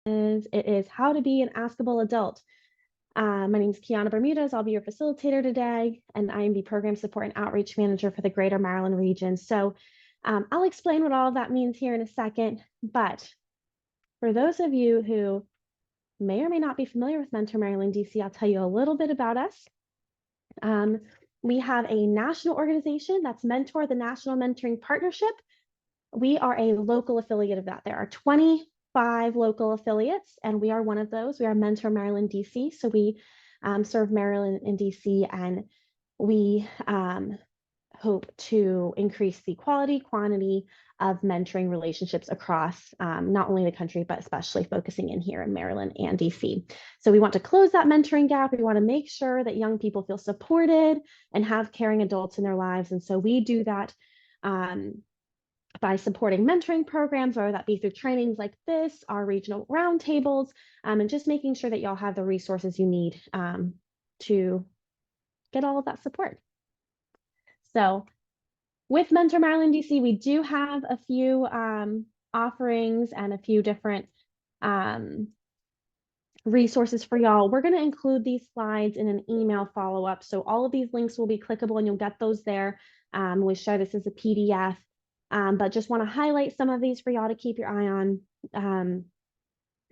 It is how to be an Askable Adult. My name is Kiana Bermudez. I'll be your facilitator today, and I am the Program Support and Outreach Manager for the Greater Maryland region. So I'll explain what all of that means here in a second, but for those of you who may or may not be familiar with Mentor Maryland DC, I'll tell you a little bit about us. We have a national organization that's Mentor, the National Mentoring Partnership. We are a local affiliate of that. There are 25 local affiliates, and we are one of those. We are Mentor Maryland DC. So we serve Maryland and DC, and we hope to increase the quality, quantity of mentoring relationships across not only the country, but especially focusing in here in Maryland and DC. So we want to close that mentoring gap. We want to make sure that young people feel supported and have caring adults in their lives. And so we do that by supporting mentoring programs, whether that be through trainings like this, our regional roundtables, and just making sure that y'all have the resources you need to get all of that support. So with Mentor Maryland DC, we do have a few offerings and a few different resources for y'all. We're going to include these slides in an email follow-up. So all of these links will be clickable and you'll get those there. We share this as a PDF. But just want to highlight some of these for y'all to keep your eye on.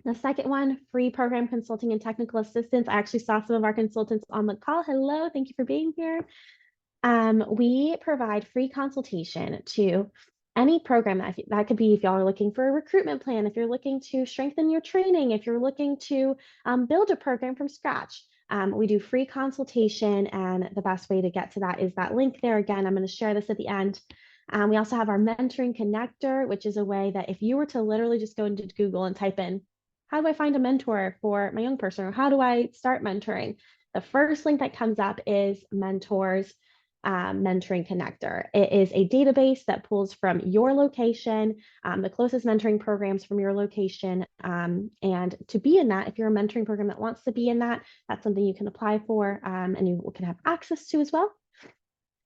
The second one, free program consulting and technical assistance. I actually saw some of our consultants on the call. Hello, thank you for being here. We provide free consultation to any program that could be if y'all are looking for a recruitment plan, if you're looking to strengthen your training, if you're looking to build a program from scratch. We do free consultation, and the best way to get to that is that link there. Again, I'm going to share this at the end. We also have our mentoring connector, which is a way that if you were to literally just go into Google and type in, how do I find a mentor for my young person? Or how do I start mentoring? The first link that comes up is Mentors Mentoring Connector. It is a database that pulls from your location, the closest mentoring programs from your location. And to be in that, if you're a mentoring program that wants to be in that, that's something you can apply for and you can have access to as well.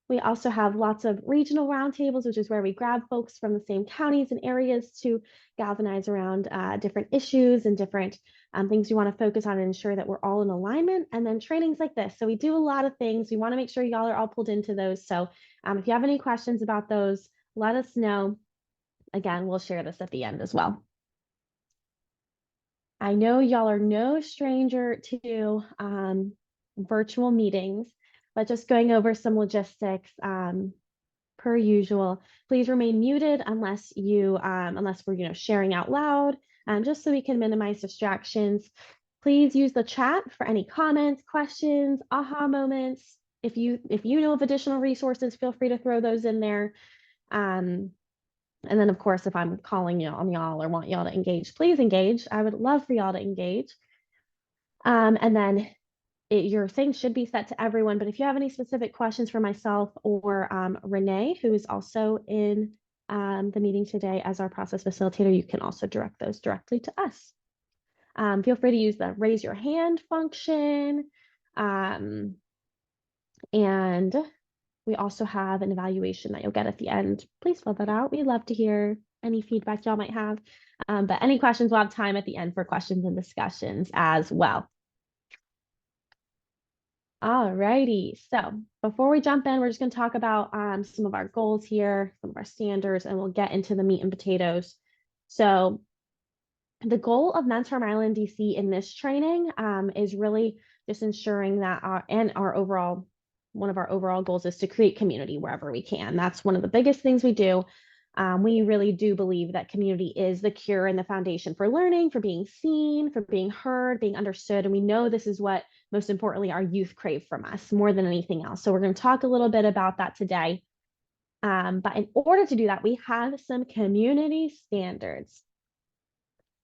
We also have lots of regional roundtables, which is where we grab folks from the same counties and areas to galvanize around different issues and different things we want to focus on and ensure that we're all in alignment. And then trainings like this. So we do a lot of things. We want to make sure y'all are all pulled into those. So if you have any questions about those, let us know. Again, we'll share this at the end as well. I know y'all are no stranger to virtual meetings, but just going over some logistics per usual. Please remain muted unless we're sharing out loud, just so we can minimize distractions. Please use the chat for any comments, questions, aha moments. If you know of additional resources, feel free to throw those in there. And then, of course, if I'm calling on y'all or want y'all to engage, please engage. I would love for y'all to engage. And then your thing should be set to everyone. But if you have any specific questions for myself or Renee, who is also in the meeting today as our process facilitator, you can also direct those directly to us. Feel free to use the raise your hand function. And we also have an evaluation that you'll get at the end. Please fill that out. We'd love to hear any feedback y'all might have. But any questions, we'll have time at the end for questions and discussions as well. All righty. So before we jump in, we're just going to talk about some of our goals here, some of our standards, and we'll get into the meat and potatoes. So the goal of Mentor Maryland DC in this training is really just ensuring that one of our overall goals is to create community wherever we can. That's one of the biggest things we do. We really do believe that community is the cure and the foundation for learning, for being seen, for being heard, being understood. And we know this is what, most importantly, our youth crave from us more than anything else. So we're going to talk a little bit about that today. But in order to do that, we have some community standards.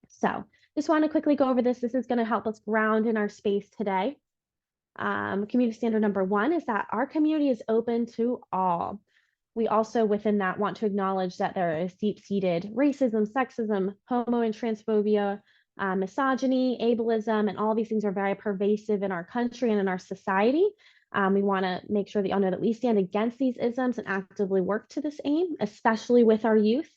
So just want to quickly go over this. This is going to help us ground in our space today. Community standard number 1 is that our community is open to all. We also, within that, want to acknowledge that there is deep-seated racism, sexism, homo and transphobia, misogyny, ableism, and all these things are very pervasive in our country and in our society. We want to make sure that y'all know that we stand against these isms and actively work to this aim, especially with our youth.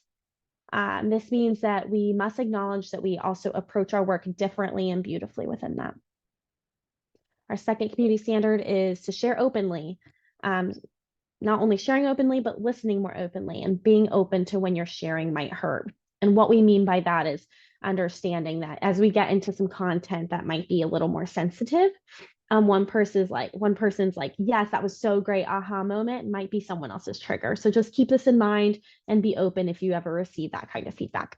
This means that we must acknowledge that we also approach our work differently and beautifully within that. Our second community standard is to share openly. Not only sharing openly, but listening more openly and being open to when your sharing might hurt. And what we mean by that is understanding that as we get into some content that might be a little more sensitive, one person's like, yes, that was so great, aha moment, might be someone else's trigger. So just keep this in mind and be open if you ever receive that kind of feedback.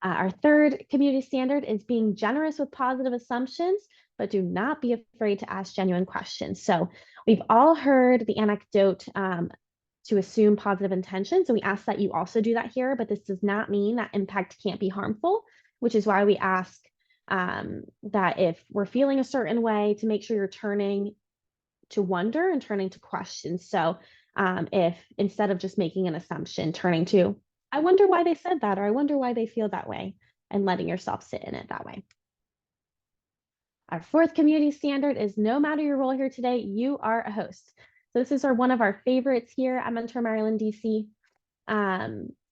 Our third community standard is being generous with positive assumptions, but do not be afraid to ask genuine questions. So we've all heard the anecdote to assume positive intentions. So we ask that you also do that here, but this does not mean that impact can't be harmful, which is why we ask that if we're feeling a certain way, to make sure you're turning to wonder and turning to questions. So if instead of just making an assumption, turning to, I wonder why they said that, or I wonder why they feel that way, and letting yourself sit in it that way. Our fourth community standard is no matter your role here today, you are a host. So this is one of our favorites here at Mentor Maryland, DC.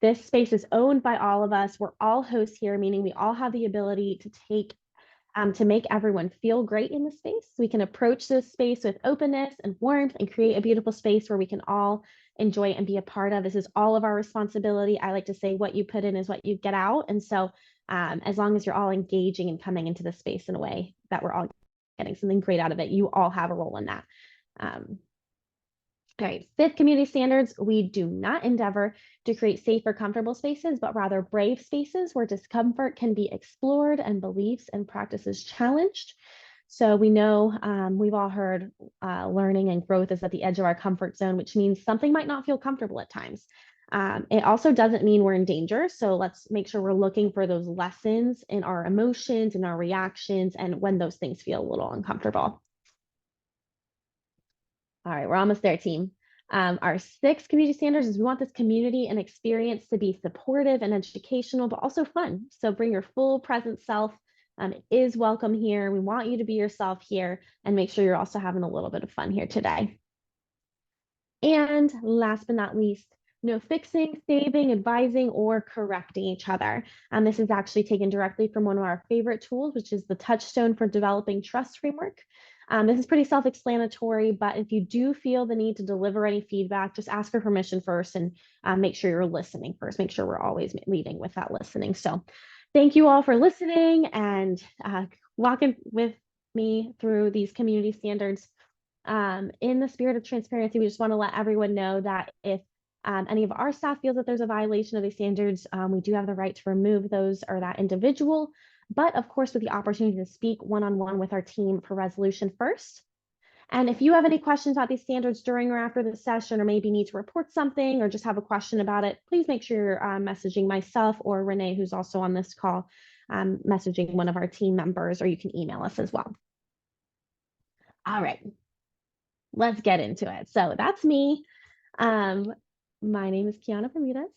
This space is owned by all of us. We're all hosts here, meaning we all have the ability to make everyone feel great in the space. We can approach this space with openness and warmth and create a beautiful space where we can all enjoy and be a part of. This is all of our responsibility. I like to say what you put in is what you get out. And so as long as you're all engaging and coming into the space in a way that we're all getting something great out of it, you all have a role in that. All right, fifth community standards, we do not endeavor to create safe or comfortable spaces, but rather brave spaces where discomfort can be explored and beliefs and practices challenged. So we know we've all heard learning and growth is at the edge of our comfort zone, which means something might not feel comfortable at times. It also doesn't mean we're in danger. So let's make sure we're looking for those lessons in our emotions and our reactions and when those things feel a little uncomfortable. All right, we're almost there, team. Our sixth community standards is we want this community and experience to be supportive and educational, but also fun. So bring your full present self. It is welcome here. We want you to be yourself here and make sure you're also having a little bit of fun here today. And last but not least, no fixing, saving, advising, or correcting each other. And this is actually taken directly from one of our favorite tools, which is the Touchstone for Developing Trust framework. This is pretty self-explanatory, but if you do feel the need to deliver any feedback, just ask for permission first and make sure you're listening first. Make sure we're always leading with that listening. So thank you all for listening and walking with me through these community standards. In the spirit of transparency, we just want to let everyone know that if any of our staff feels that there's a violation of these standards, we do have the right to remove those or that individual, but of course with the opportunity to speak one-on-one with our team for resolution first. And if you have any questions about these standards during or after the session, or maybe need to report something or just have a question about it, please make sure you're messaging myself or Renee, who's also on this call, messaging one of our team members, or you can email us as well. All right, let's get into it. So that's me. My name is Kiana Bermudez,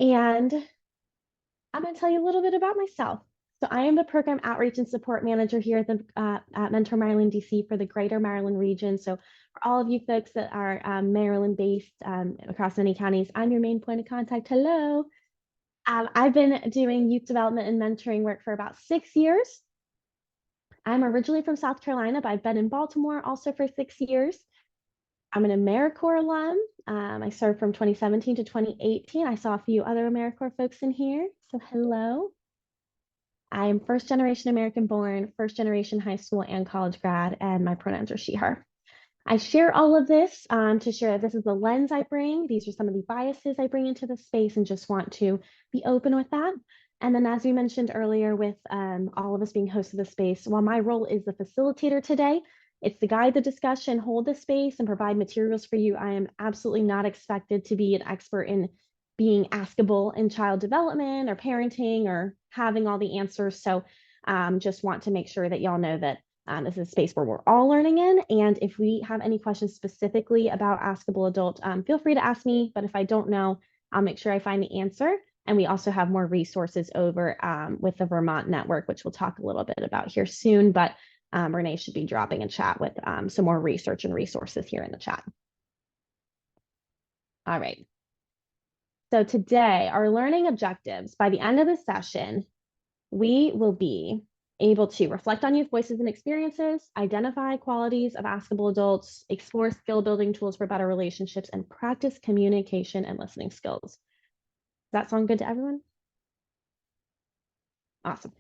and I'm going to tell you a little bit about myself. So I am the Program Outreach and Support Manager here at Mentor Maryland, DC for the Greater Maryland region. So for all of you folks that are Maryland-based across many counties, I'm your main point of contact. Hello. I've been doing youth development and mentoring work for about 6 years. I'm originally from South Carolina, but I've been in Baltimore also for 6 years. I'm an AmeriCorps alum. I served from 2017 to 2018. I saw a few other AmeriCorps folks in here, so hello. I am first generation American born, first generation high school and college grad, and my pronouns are she, her. I share all of this to share that this is the lens I bring. These are some of the biases I bring into the space and just want to be open with that. And then as we mentioned earlier with all of us being hosts of the space, while my role is the facilitator today, it's to guide the discussion, hold the space, and provide materials for you. I am absolutely not expected to be an expert in being askable in child development or parenting or having all the answers. So just want to make sure that y'all know that this is a space where we're all learning in. And if we have any questions specifically about Askable Adult, feel free to ask me. But if I don't know, I'll make sure I find the answer. And we also have more resources over with the Vermont Network, which we'll talk a little bit about here soon. But Renee should be dropping a chat with some more research and resources here in the chat. All right. So today, our learning objectives, by the end of the session, we will be able to reflect on youth voices and experiences, identify qualities of Askable adults, explore skill building tools for better relationships, and practice communication and listening skills. Does that sound good to everyone? Awesome.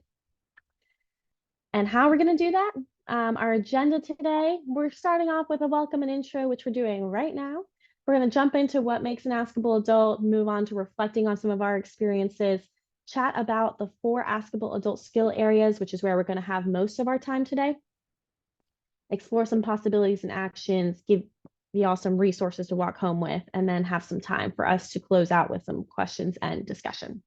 And how we're going to do that? Our agenda today, we're starting off with a welcome and intro, which we're doing right now. We're going to jump into what makes an Askable adult, move on to reflecting on some of our experiences, chat about the 4 Askable adult skill areas, which is where we're going to have most of our time today, explore some possibilities and actions, give y'all some resources to walk home with, and then have some time for us to close out with some questions and discussion.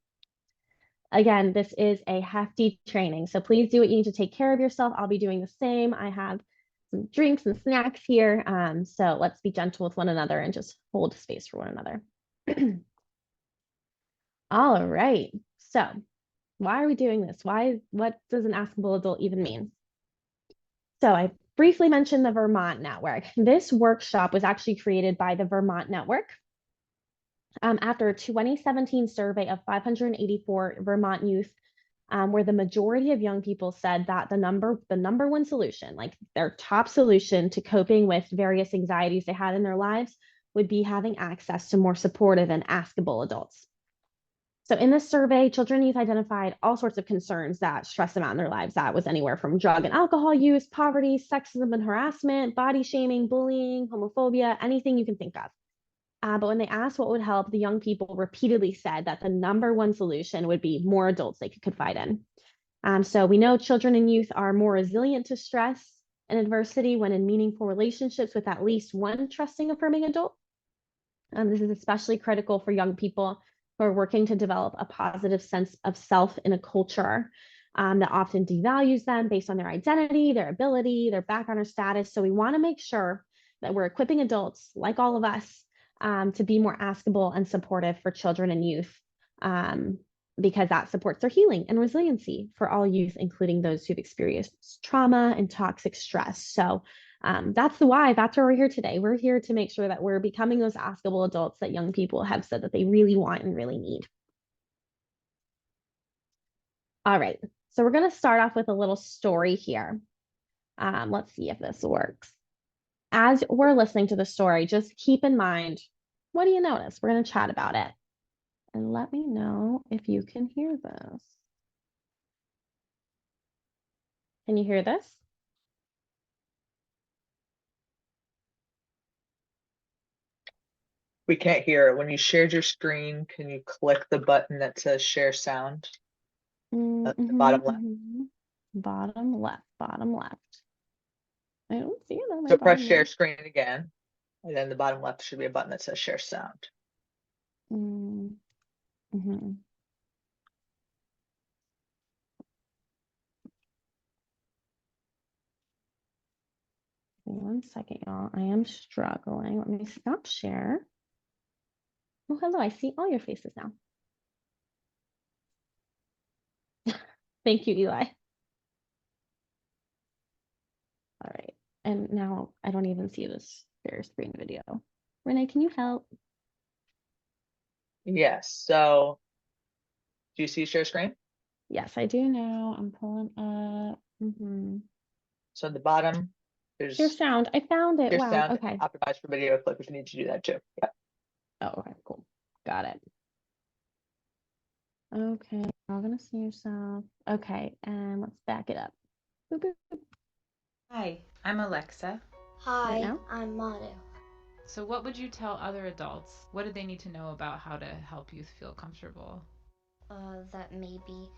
Again, this is a hefty training, so please do what you need to take care of yourself. I'll be doing the same. I have some drinks and snacks here, so let's be gentle with one another and just hold space for one another. All right, so why are we doing this? What does an Askable adult even mean? So I briefly mentioned the Vermont Network. This workshop was actually created by the Vermont Network after a 2017 survey of 584 Vermont youth, where the majority of young people said that the number one solution, like their top solution to coping with various anxieties they had in their lives, would be having access to more supportive and askable adults. So in this survey, children and youth identified all sorts of concerns that stress them out in their lives. That was anywhere from drug and alcohol use, poverty, sexism and harassment, body shaming, bullying, homophobia, anything you can think of. But when they asked what would help, the young people repeatedly said that the number one solution would be more adults they could confide in. So we know children and youth are more resilient to stress and adversity when in meaningful relationships with at least one trusting, affirming adult. This is especially critical for young people who are working to develop a positive sense of self in a culture that often devalues them based on their identity, their ability, their background or status. So we want to make sure that we're equipping adults, like all of us, to be more askable and supportive for children and youth, because that supports their healing and resiliency for all youth, including those who've experienced trauma and toxic stress. So that's the why. That's why we're here today. We're here to make sure that we're becoming those askable adults that young people have said that they really want and really need. All right, so we're going to start off with a little story here. Let's see if this works. As we're listening to the story, just keep in mind, what do you notice? We're going to chat about it. And let me know if you can hear this. Can you hear this? We can't hear it. When you shared your screen, can you click the button that says share sound? At the bottom left. Bottom left, bottom left. I don't see it on my So press bottom share left. screen again, and then the bottom left should be a button that says share sound. One second, y'all. I am struggling. Let me stop share. Oh, hello. I see all your faces now. Thank you, Eli. All right. And now I don't even see this share screen video. Renee, can you help? Yes. So do you see share screen? Yes, I do now. I'm pulling up. So at the bottom, there's Share sound. I found it. share Wow. sound. Okay. Optimize for video clip if you need to do that too. Yeah. Oh, okay. Cool. Got it. Okay. You're all gonna see yourself. Okay. And let's back it up. Boop, boop, boop. Hi, I'm Alexa. Hi, Right now? I'm Madu. So what would you tell other adults? What do they need to know about how to help youth feel comfortable? That maybe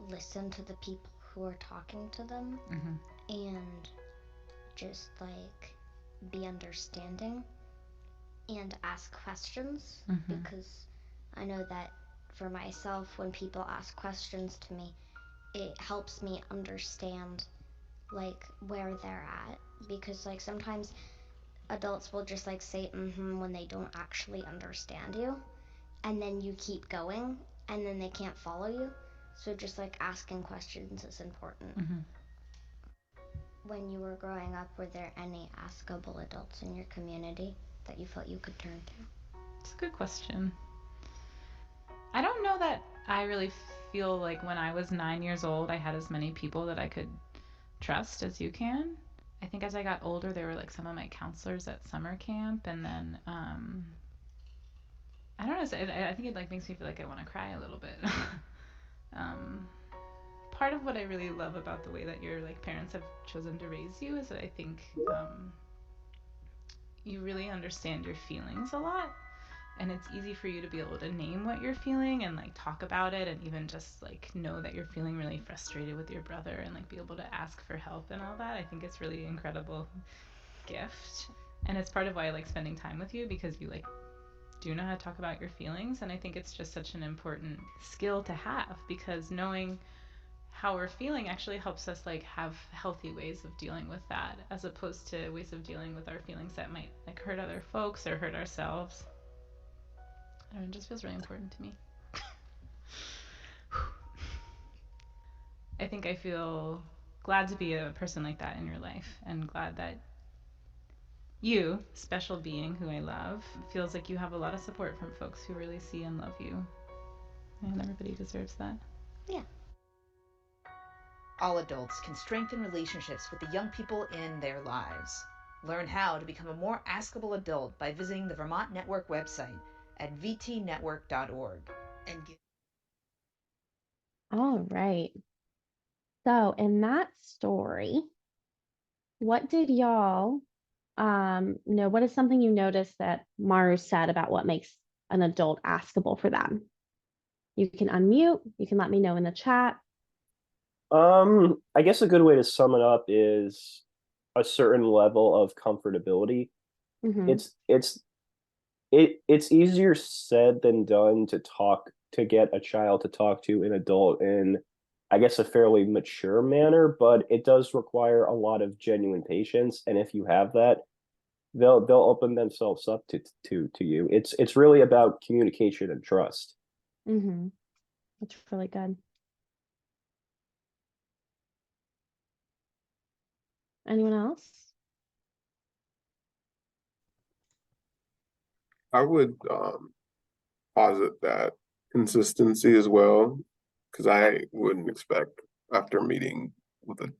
listen to the people who are talking to them and just like be understanding and ask questions because I know that for myself, when people ask questions to me, it helps me understand like where they're at because like sometimes adults will just like say when they don't actually understand you, and then you keep going and then they can't follow you. So just like asking questions is important. When you were growing up, were there any askable adults in your community that you felt you could turn to? It's a good question. I don't know that I really feel like when I was 9 years old, I had as many people that I could trust as you can. I think as I got older, they were like some of my counselors at summer camp, and then I don't know. I think it like makes me feel like I want to cry a little bit. um, Part of what I really love about the way that your like parents have chosen to raise you is that I think you really understand your feelings a lot, and it's easy for you to be able to name what you're feeling and like talk about it, and even just like know that you're feeling really frustrated with your brother and like be able to ask for help and all that. I think it's really incredible gift, and it's part of why I like spending time with you, because you like do know how to talk about your feelings, and I think it's just such an important skill to have, because knowing how we're feeling actually helps us like have healthy ways of dealing with that, as opposed to ways of dealing with our feelings that might like hurt other folks or hurt ourselves. I don't know, it just feels really important to me. I think I feel glad to be a person like that in your life, and glad that you, special being who I love, feels like you have a lot of support from folks who really see and love you. And everybody deserves that. Yeah. All adults can strengthen relationships with the young people in their lives. Learn how to become a more askable adult by visiting the Vermont Network website at vtnetwork.org. All right. So in that story, what did y'all know? What is something you noticed that Maru said about what makes an adult askable for them? You can unmute. You can let me know in the chat. I guess a good way to sum it up is a certain level of comfortability. Mm-hmm. It's easier said than done to get a child to talk to an adult in, I guess, a fairly mature manner, but it does require a lot of genuine patience. And if you have that, they'll open themselves up to you. It's really about communication and trust. Mm-hmm. That's really good. Anyone else? I would posit that consistency as well, because I wouldn't expect after meeting with a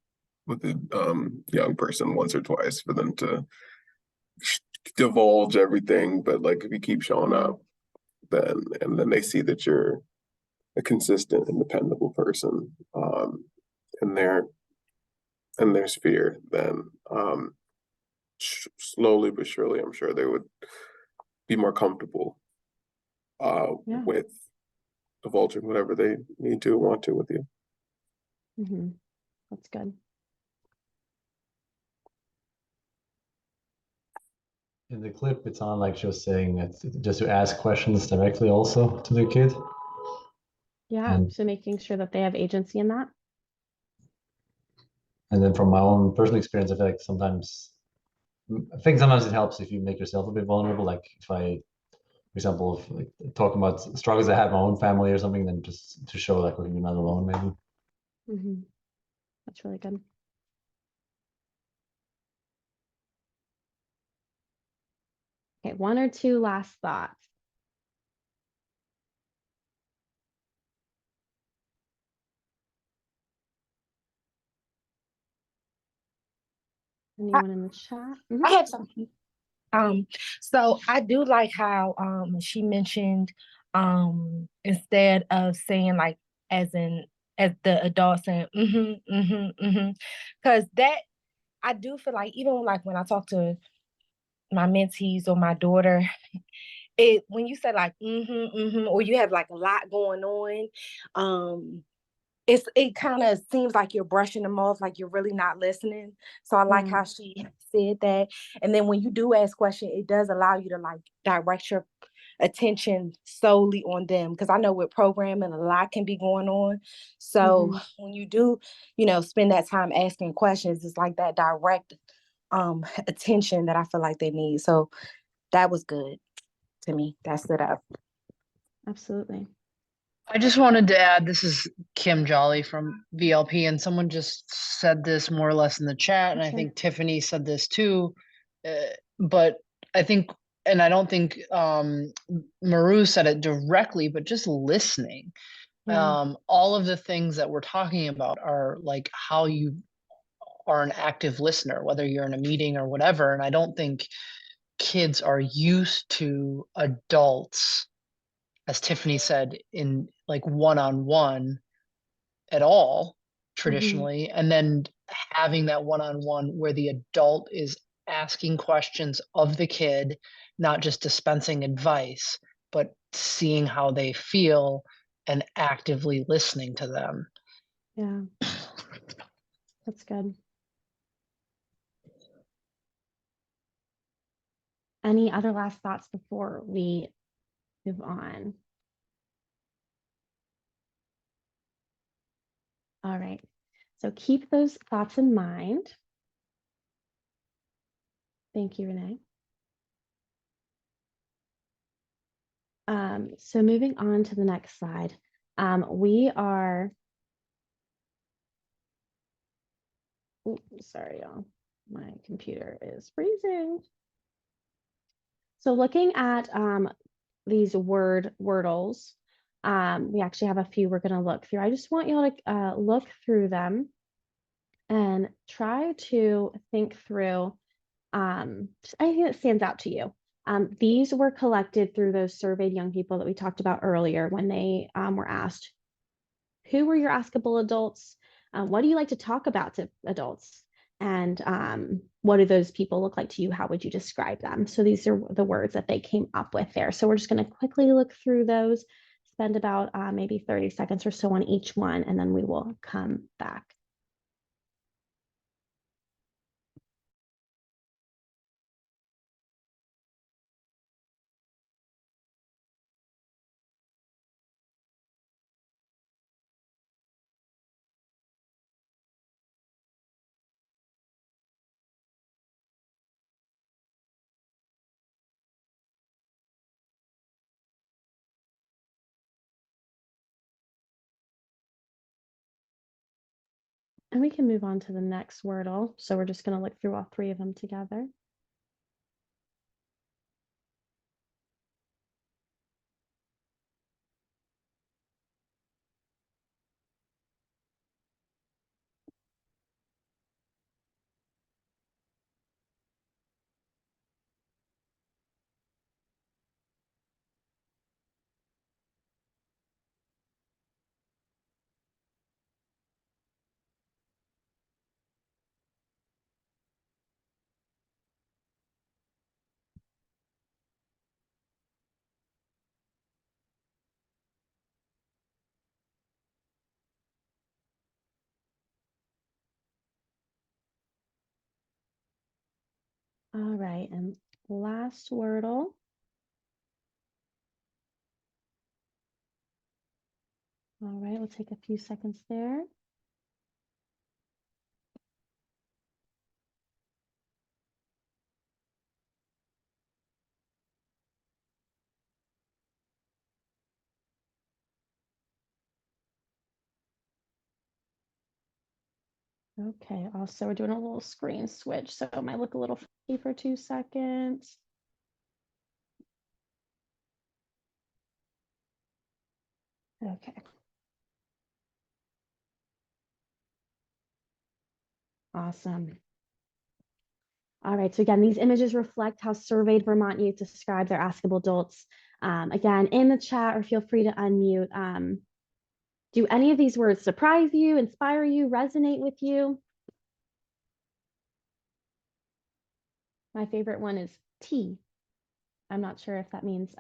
young person once or twice for them to divulge everything. But like if you keep showing up, then they see that you're a consistent and dependable person in their sphere, then slowly but surely, I'm sure they would be more comfortable with divulging whatever they need to want to with you. Mm-hmm. That's good. In the clip, it sounded like she was saying that just to ask questions directly also to the kid. Yeah, so making sure that they have agency in that. And then from my own personal experience, I feel like sometimes it helps if you make yourself a bit vulnerable. Like if I, for example, if like talking about struggles I had in my own family or something, then just to show like, you're not alone, maybe. Mm-hmm. That's really good. Okay, one or two last thoughts. Anyone in the chat? Mm-hmm. I have something. So I do like how she mentioned instead of saying like as the adult saying because that I do feel like even like when I talk to my mentees or my daughter, it when you say like or you have like a lot going on, it kind of seems like you're brushing them off, like you're really not listening. So I like how she said that. And then when you do ask questions, it does allow you to like direct your attention solely on them. Because I know with programming, a lot can be going on. So when you do, spend that time asking questions, it's like that direct attention that I feel like they need. So that was good to me. That stood out. Absolutely. I just wanted to add, this is Kim Jolly from VLP, and someone just said this more or less in the chat, and I think Tiffany said this too. But I think and I don't think Maru said it directly, but just listening. All of the things that we're talking about are like how you are an active listener, whether you're in a meeting or whatever. And I don't think kids are used to adults, as Tiffany said, in like one-on-one at all traditionally. And then having that one-on-one where the adult is asking questions of the kid, not just dispensing advice, but seeing how they feel and actively listening to them. Yeah, that's good. Any other last thoughts before we move on? All right, so keep those thoughts in mind. Thank you, Renee. So moving on to the next slide, we are, sorry, y'all, my computer is freezing. So looking at these wordles, we actually have a few we're going to look through. I just want y'all to look through them and try to think through anything that stands out to you. These were collected through those surveyed young people that we talked about earlier when they were asked, who were your Askable adults? What do you like to talk about to adults? And what do those people look like to you? How would you describe them? So these are the words that they came up with there. So we're just going to quickly look through those, spend about maybe 30 seconds or so on each one, and then we will come back. And we can move on to the next Wordle. So we're just going to look through all three of them together. All right, and last Wordle. All right, we'll take a few seconds there. Okay, also we're doing a little screen switch, so it might look a little funky for 2 seconds. Okay. Awesome. All right, so again, these images reflect how surveyed Vermont youth describe their Askable adults. Again, in the chat, or feel free to unmute. Do any of these words surprise you, inspire you, resonate with you? My favorite one is tea. I'm not sure if that means,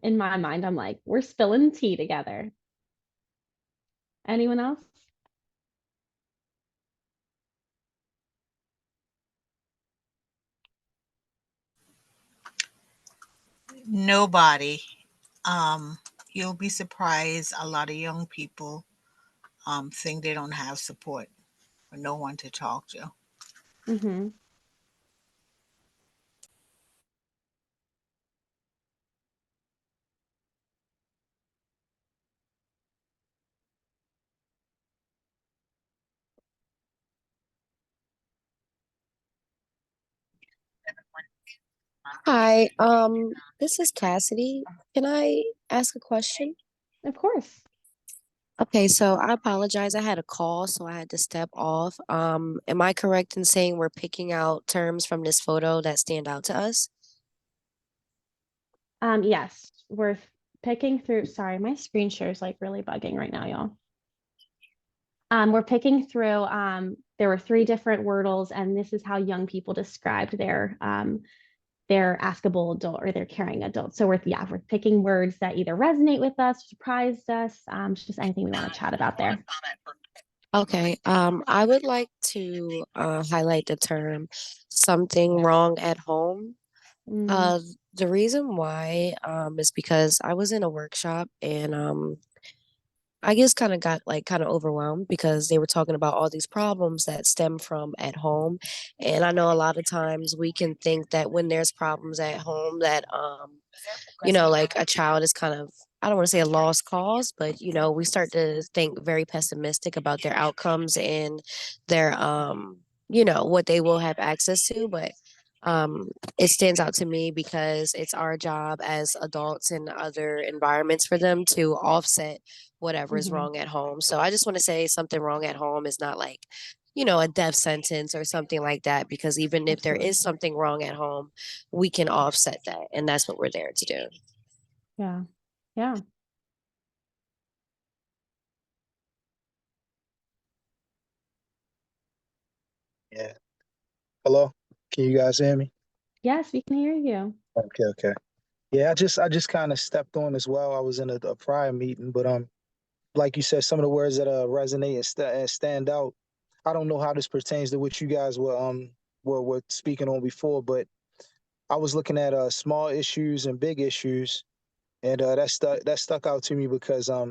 in my mind, I'm like, we're spilling tea together. Anyone else? Nobody. You'll be surprised. A lot of young people think they don't have support or no one to talk to. Mm-hmm. Hi, this is Cassidy. Can I ask a question? Of course. Okay, so I apologize. I had a call, so I had to step off. Am I correct in saying we're picking out terms from this photo that stand out to us? Yes, we're picking through, sorry, my screen share is like really bugging right now, y'all. We're picking through, there were 3 different wordles, and this is how young people described their askable adult or their caring adult. So we're picking words that either resonate with us, surprised us, just anything we want to chat about there. Okay, I would like to highlight the term something wrong at home. Mm, The reason why is because I was in a workshop and I just kind of got like kind of overwhelmed because they were talking about all these problems that stem from at home. And I know a lot of times we can think that when there's problems at home that like a child is kind of, I don't want to say a lost cause, but we start to think very pessimistic about their outcomes and their what they will have access to. But it stands out to me because it's our job as adults in other environments for them to offset whatever is mhm, wrong at home. So I just want to say something wrong at home is not like, a death sentence or something like that, because even if there absolutely. is something wrong at home, we can offset that. And that's what we're there to do. Yeah. Yeah. Yeah. Hello? Can you guys hear me? Yes, we can hear you. Okay, okay. Yeah, I just kind of stepped on as well. I was in a prior meeting, but like you said, some of the words that resonate and stand out. I don't know how this pertains to what you guys were speaking on before, but I was looking at small issues and big issues, and that stuck out to me because I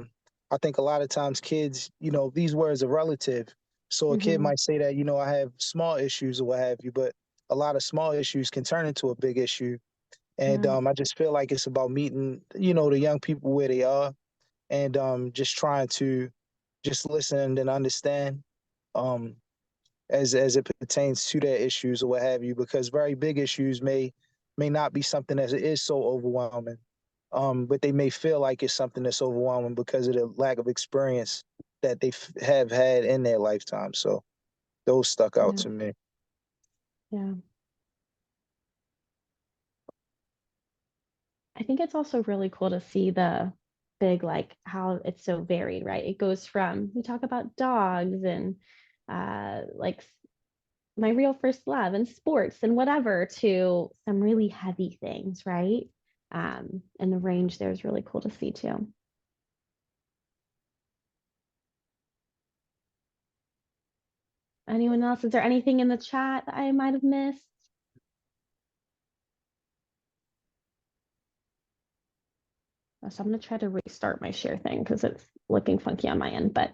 think a lot of times kids, these words are relative. So a kid Hmm. might say that, I have small issues or what have you, but a lot of small issues can turn into a big issue. And Yeah. I just feel like it's about meeting, the young people where they are, and just trying to just listen and understand um, as it pertains to their issues or what have you, because very big issues may not be something that is so overwhelming, but they may feel like it's something that's overwhelming because of the lack of experience that they have had in their lifetime. So those stuck out Yeah. to me. Yeah. I think it's also really cool to see the big, like how it's so varied, right? It goes from, we talk about dogs and like my real first love and sports and whatever to some really heavy things, right? And the range there is really cool to see too. Anyone else? Is there anything in the chat that I might have missed? So I'm going to try to restart my share thing because it's looking funky on my end. But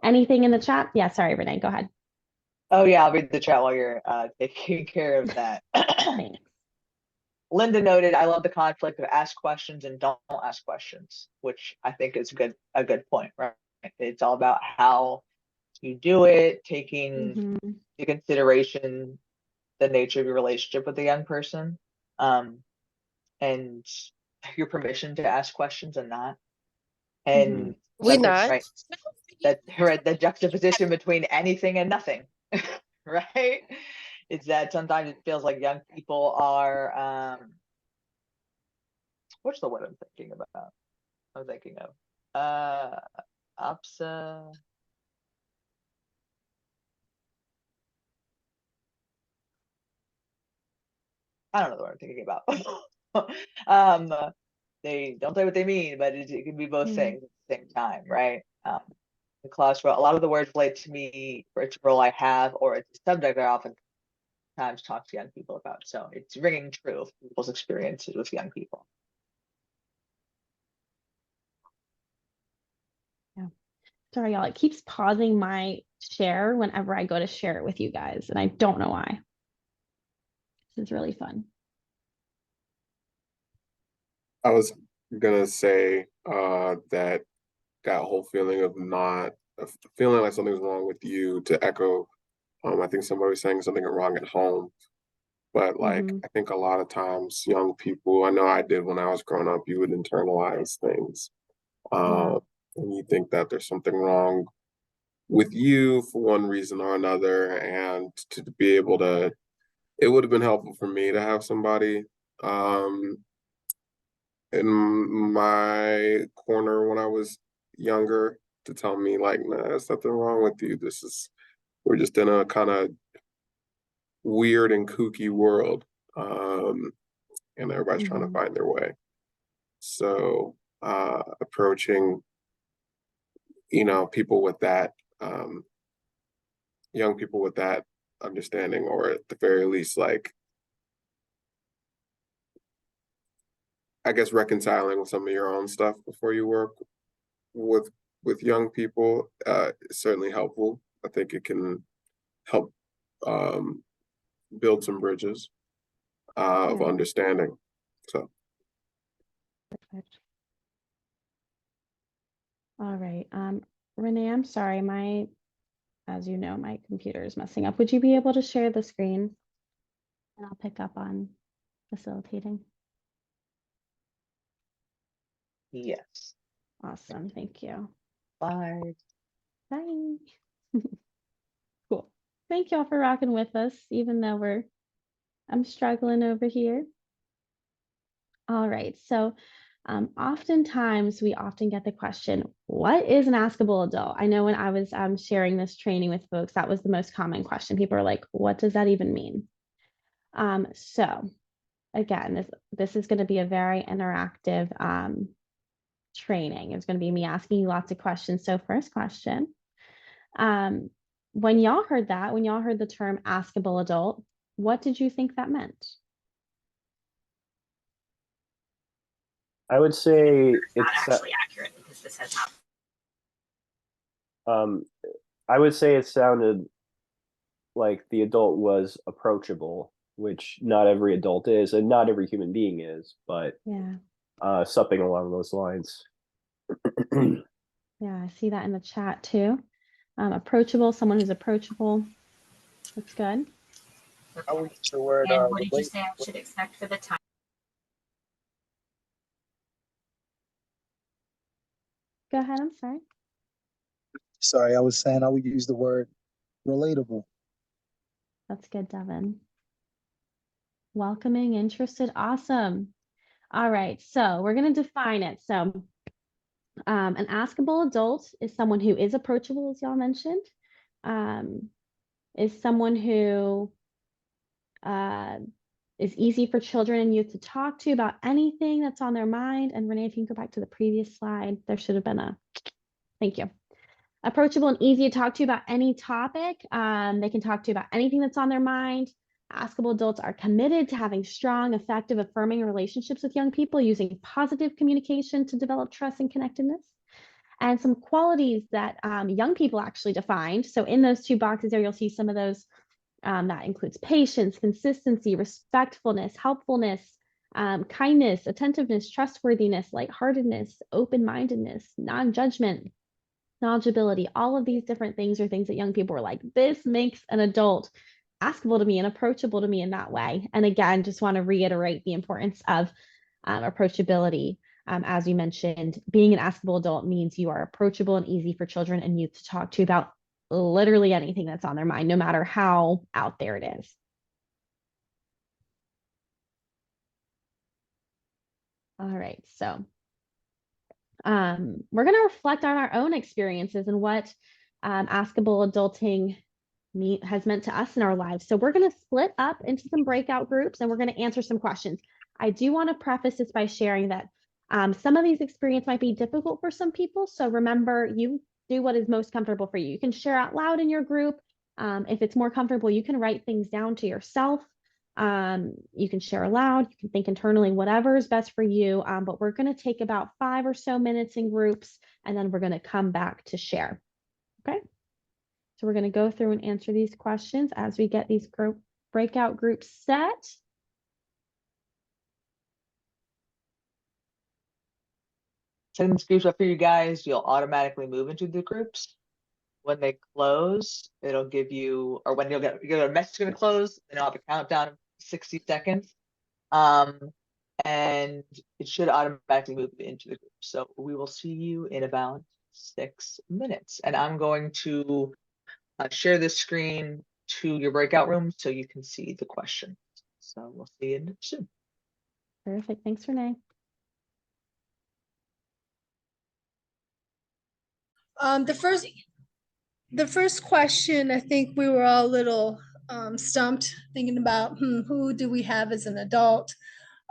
anything in the chat? Yeah, sorry, Renee, go ahead. Oh yeah, I'll read the chat while you're taking care of that. Thanks. Linda noted, I love the conflict of ask questions and don't ask questions, which I think is a good point, right? It's all about how you do it, taking Mm-hmm. into consideration the nature of your relationship with the young person, and your permission to ask questions and not. Mm-hmm. And We something, not. right, that right, the juxtaposition between anything and nothing, right? Is that sometimes it feels like young people are what's the word I'm thinking about? I'm thinking of opsa. I don't know the word I'm thinking about. um, they don't say what they mean, but it can be both Mm-hmm. things at the same time, right? The class, a lot of the words relate to me, or it's a role I have, or it's a subject I oftentimes talk to young people about. So it's ringing true of people's experiences with young people. Yeah. Sorry, y'all. It keeps pausing my share whenever I go to share it with you guys, and I don't know why. This is really fun. I was gonna say that whole feeling of feeling like something's wrong with you, to echo I think somebody was saying something wrong at home. But like, Mm-hmm. I think a lot of times young people, I know I did when I was growing up, you would internalize things. Yeah. And you think that there's something wrong with you for one reason or another. And to be able to, it would have been helpful for me to have somebody in my corner when I was younger to tell me like, nah, there's nothing wrong with you. We're just in a kind of weird and kooky world. And everybody's trying to Mm-hmm. find their way. So approaching, people with that, young people with that understanding, or at the very least, like, I guess reconciling with some of your own stuff before you work with young people is certainly helpful. I think it can help build some bridges of Yeah. understanding. So Perfect. All right. Renee, I'm sorry, as you know, my computer is messing up. Would you be able to share the screen? And I'll pick up on facilitating. Yes. Awesome. Thank you. Bye. Bye. Cool. Thank y'all for rocking with us, even though I'm struggling over here. All right. So oftentimes we often get the question, what is an askable adult? I know when I was sharing this training with folks, that was the most common question. People are like, what does that even mean? So again, this is going to be a very interactive training. It's going to be me asking you lots of questions. So first question, when y'all heard the term askable adult, what did you think that meant? I would say Not it's actually accurate because this has not. I would say it sounded like the adult was approachable, which not every adult is, and not every human being is, but yeah, something along those lines. Yeah, I see that in the chat too. Approachable, someone who's approachable. That's good. I would use the word And what did you relate. say I should expect for the time? Go ahead, I'm sorry. Sorry, I was saying I would use the word relatable. That's good, Devin. Welcoming, interested, awesome. All right, so we're going to define it. So an askable adult is someone who is approachable, as y'all mentioned, is someone who is easy for children and youth to talk to about anything that's on their mind. And Renee, if you can go back to the previous slide, there should have been thank you. Approachable and easy to talk to about any topic. They can talk to you about anything that's on their mind. Askable adults are committed to having strong, effective, affirming relationships with young people using positive communication to develop trust and connectedness. And some qualities that young people actually defined. So in those two boxes there, you'll see some of those. That includes patience, consistency, respectfulness, helpfulness, kindness, attentiveness, trustworthiness, lightheartedness, open-mindedness, non-judgment, knowledgeability. All of these different things are things that young people were like, this makes an adult askable to me and approachable to me in that way. And again, just want to reiterate the importance of approachability. As you mentioned, being an askable adult means you are approachable and easy for children and youth to talk to about literally anything that's on their mind, no matter how out there it is. All right, so we're going to reflect on our own experiences and what askable adulting has meant to us in our lives. So we're going to split up into some breakout groups and we're going to answer some questions. I do want to preface this by sharing that some of these experiences might be difficult for some people. So remember, you do what is most comfortable for you. You can share out loud in your group. If it's more comfortable, you can write things down to yourself. You can share aloud, you can think internally, whatever is best for you. But we're going to take about 5 or so minutes in groups, and then we're going to come back to share. Okay. So we're going to go through and answer these questions as we get these breakout groups set. Setting these groups up for you guys, you'll automatically move into the groups. When they close, it'll give you, or when you'll get a message going to close, then I'll have a countdown 60 seconds. And it should automatically move into the group. So we will see you in about 6 minutes. And I'm going to share this screen to your breakout room so you can see the question. So we'll see you soon. Perfect. Thanks, Renee. The first question, I think we were all a little stumped, thinking about who do we have as an adult.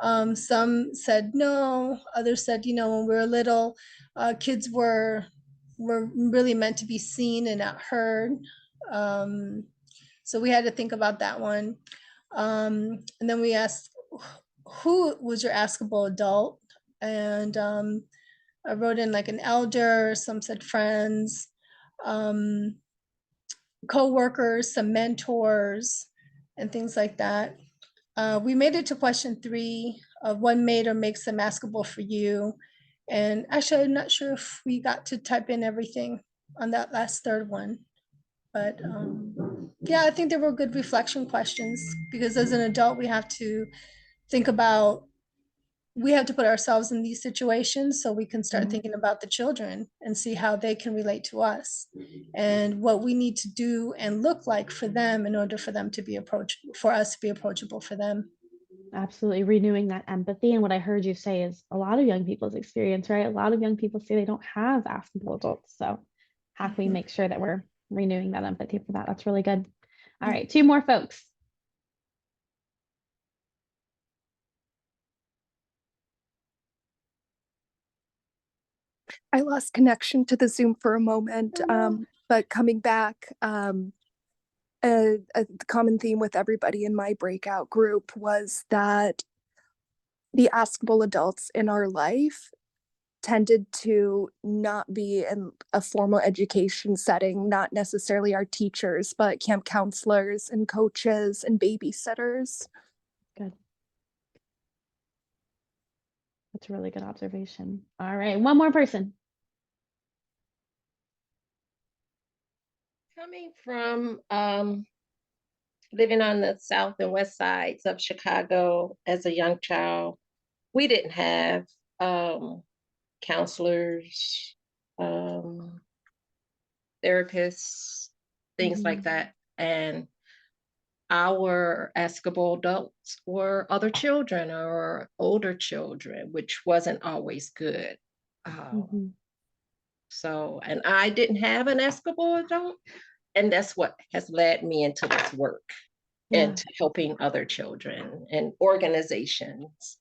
Some said no, others said, when we were little, kids were really meant to be seen and not heard. So we had to think about that one. And then we asked, who was your askable adult? And I wrote in like an elder, some said friends, co-workers, some mentors, and things like that. We made it to question 3 of what made or makes them askable for you. And actually, I'm not sure if we got to type in everything on that last 3rd one. But yeah, I think they were good reflection questions, because as an adult, we have to think about, we have to put ourselves in these situations so we can start thinking about the children and see how they can relate to us and what we need to do and look like for them in order for them to be approachable, for us to be approachable for them. Absolutely, renewing that empathy. And what I heard you say is a lot of young people's experience, right? A lot of young people say they don't have askable adults. So how can we make sure that we're renewing that empathy for that? That's really good. All right, 2 more folks. I lost connection to the Zoom for a moment, but coming back, the common theme with everybody in my breakout group was that the askable adults in our life tended to not be in a formal education setting, not necessarily our teachers, but camp counselors and coaches and babysitters. Good. That's a really good observation. All right, 1 more person. Coming from living on the south and west sides of Chicago as a young child, we didn't have counselors, therapists, things like that. And our askable adults were other children or older children, which wasn't always good. So, and I didn't have an askable adult, and that's what has led me into this work and helping other children and organizations.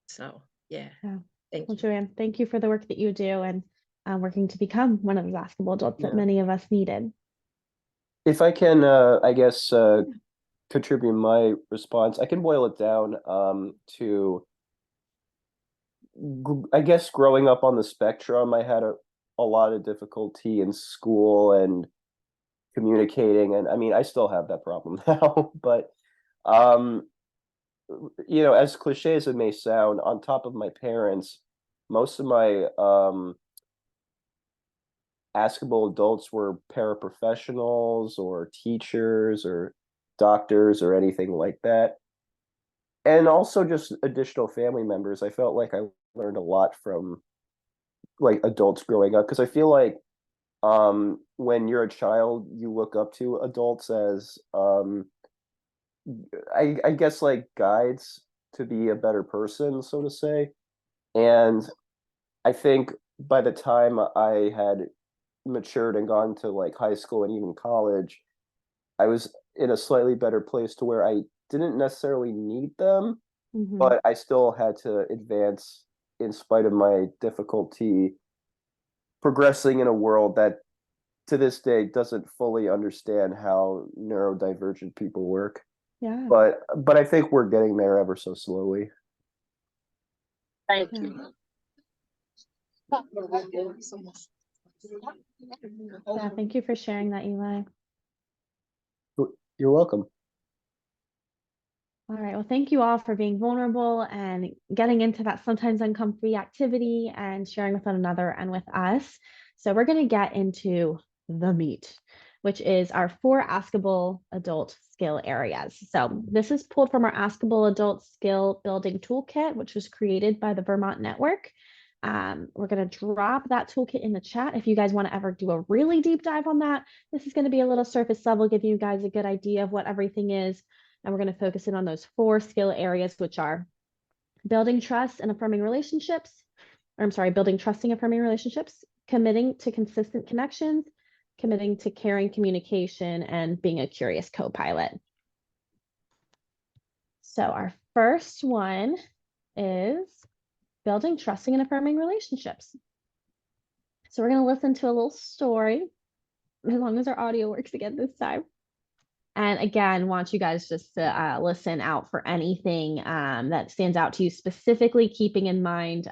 So, yeah. Thank you. Joanne, thank you for the work that you do and working to become one of those askable adults that many of us needed. If I can, I guess, contribute my response, I can boil it down to, I guess, growing up on the spectrum, I had a lot of difficulty in school and communicating. And I mean, I still have that problem now, but, as cliche as it may sound, on top of my parents, most of my askable adults were paraprofessionals or teachers or doctors or anything like that. And also just additional family members. I felt like I learned a lot from like adults growing up, because I feel like when you're a child, you look up to adults as I guess like guides to be a better person, so to say. And I think by the time I had matured and gone to like high school and even college, I was in a slightly better place to where I didn't necessarily need them, but I still had to advance in spite of my difficulty progressing in a world that to this day doesn't fully understand how neurodivergent people work. Yeah. But I think we're getting there ever so slowly. Thank you. Yeah, thank you for sharing that, Eli. You're welcome. All right, well, thank you all for being vulnerable and getting into that sometimes uncomfy activity and sharing with one another and with us. So we're going to get into the meat. which is our 4 Askable Adult skill areas. So this is pulled from our Askable Adult skill building toolkit, which was created by the Vermont Network. We're going to drop that toolkit in the chat. If you guys want to ever do a really deep dive on that, this is going to be a little surface level, give you guys a good idea of what everything is. And we're going to focus in on those 4 skill areas, which are building trust and affirming relationships, or I'm sorry, building trusting, affirming relationships, committing to consistent connections, committing to caring communication, and being a curious co-pilot. So our first one is building trusting and affirming relationships. So we're going to listen to a little story, as long as our audio works again this time. And again, want you guys just to listen out for anything that stands out to you, specifically keeping in mind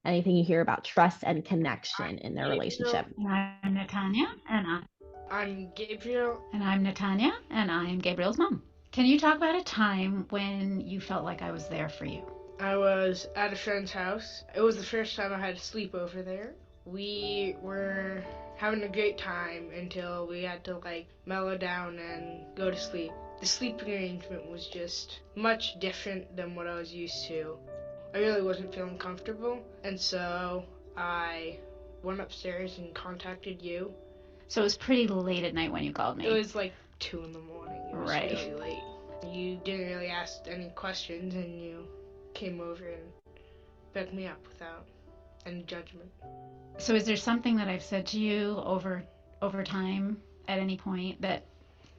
anything you hear about trust and connection in their relationship. I'm Natanya, and I'm Gabriel. And I'm Natanya, and I am Gabriel's mom. Can you talk about a time when you felt like I was there for you? I was at a friend's house. It was the first time I had a sleepover there. We were having a great time until we had to mellow down and go to sleep. The sleeping arrangement was just much different than what I was used to. I really wasn't feeling comfortable, and so I went upstairs and contacted you. So it was pretty late at night when you called me. It was 2 in the morning. It was Right. really late. You didn't really ask any questions, and you came over and picked me up without any judgment. So is there something that I've said to you over time at any point that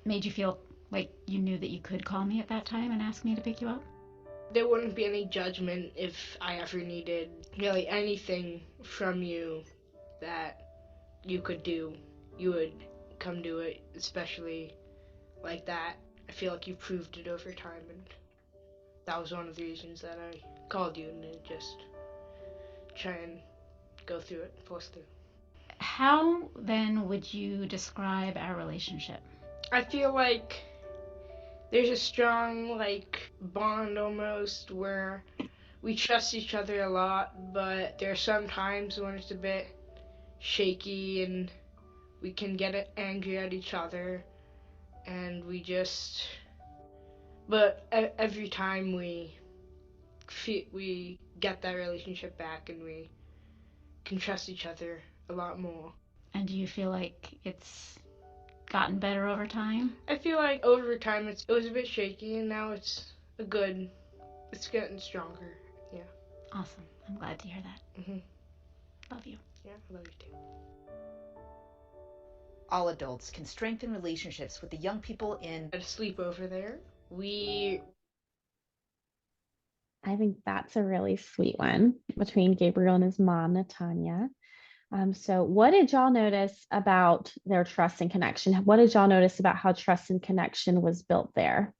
made you feel like you knew that you could call me at that time and ask me to pick you up? There wouldn't be any judgment if I ever needed really anything from you that you could do. You would come do it, especially like that. I feel like you proved it over time, and that was one of the reasons that I called you, and to just try and go through it, force through. How then would you describe our relationship? I feel like there's a strong bond almost where we trust each other a lot, but there are some times when it's a bit shaky and we can get angry at each other, and but every time we get that relationship back and we can trust each other a lot more. And do you feel like it's gotten better over time? I feel like over time it was a bit shaky, and now it's getting stronger. Yeah. Awesome. I'm glad to hear that. Love you. Yeah, I love you too. All adults can strengthen relationships with the young people in At a sleepover there. I think that's a really sweet one between Gabriel and his mom, Natanya. So what did y'all notice about their trust and connection? What did y'all notice about how trust and connection was built there?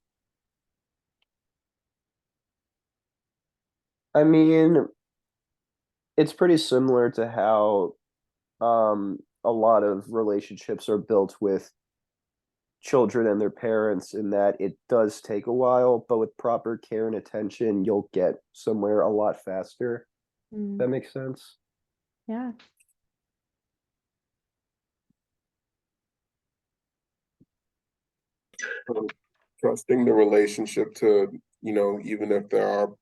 I mean, it's pretty similar to how a lot of relationships are built with children and their parents, in that it does take a while, but with proper care and attention, you'll get somewhere a lot faster. That makes sense. Yeah. Trusting the relationship to, even if there are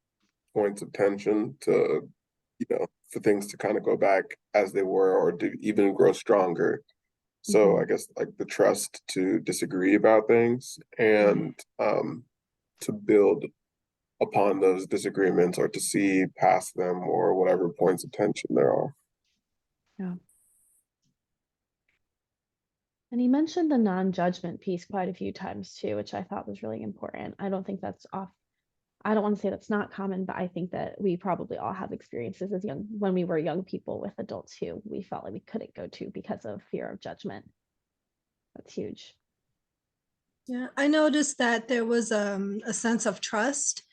points of tension, to, for things to kind of go back as they were, or to even grow stronger. So I guess the trust to disagree about things, and to build upon those disagreements, or to see past them, or whatever points of tension there are. Yeah. And he mentioned the non-judgment piece quite a few times too, which I thought was really important. I don't think that's off. I don't want to say that's not common, but I think that we probably all have experiences when we were young people with adults who we felt like we couldn't go to because of fear of judgment. That's huge. Yeah, I noticed that there was a sense of trust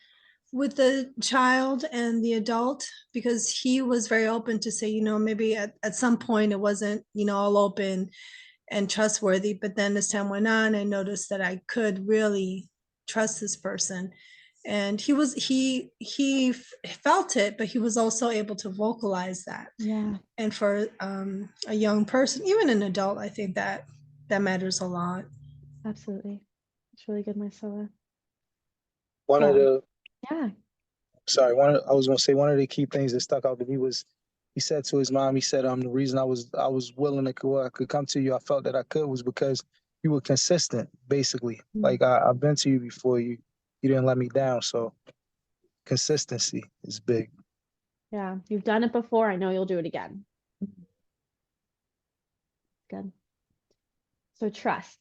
with the child and the adult, because he was very open to say, maybe at some point it wasn't, all open and trustworthy. But then as time went on, I noticed that I could really trust this person. And he felt it, but he was also able to vocalize that. Yeah. And for a young person, even an adult, I think that that matters a lot. Absolutely. It's really good, Marcella. One of the Yeah. Sorry, I was gonna say one of the key things that stuck out to me was he said to his mom, he said, the reason I was willing to I could come to you, I felt that I could was because you were consistent, basically. Like I've been to you before, you didn't let me down. So consistency is big. Yeah. You've done it before. I know you'll do it again. Good. So trust.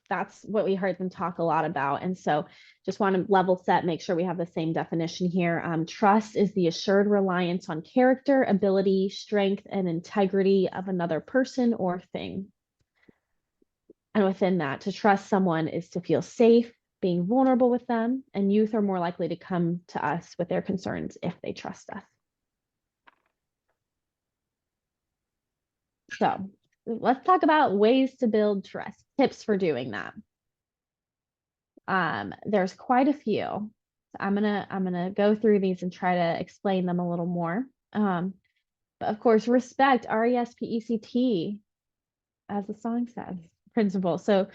That's what we heard them talk a lot about. And so just want to level set, make sure we have the same definition here. Trust is the assured reliance on character, ability, strength, and integrity of another person or thing. And within that, to trust someone is to feel safe, being vulnerable with them, and youth are more likely to come to us with their concerns if they trust us. So let's talk about ways to build trust, tips for doing that. There's quite a few. I'm gonna go through these and try to explain them a little more. But of course, respect, RESPECT, as the song says, principle. So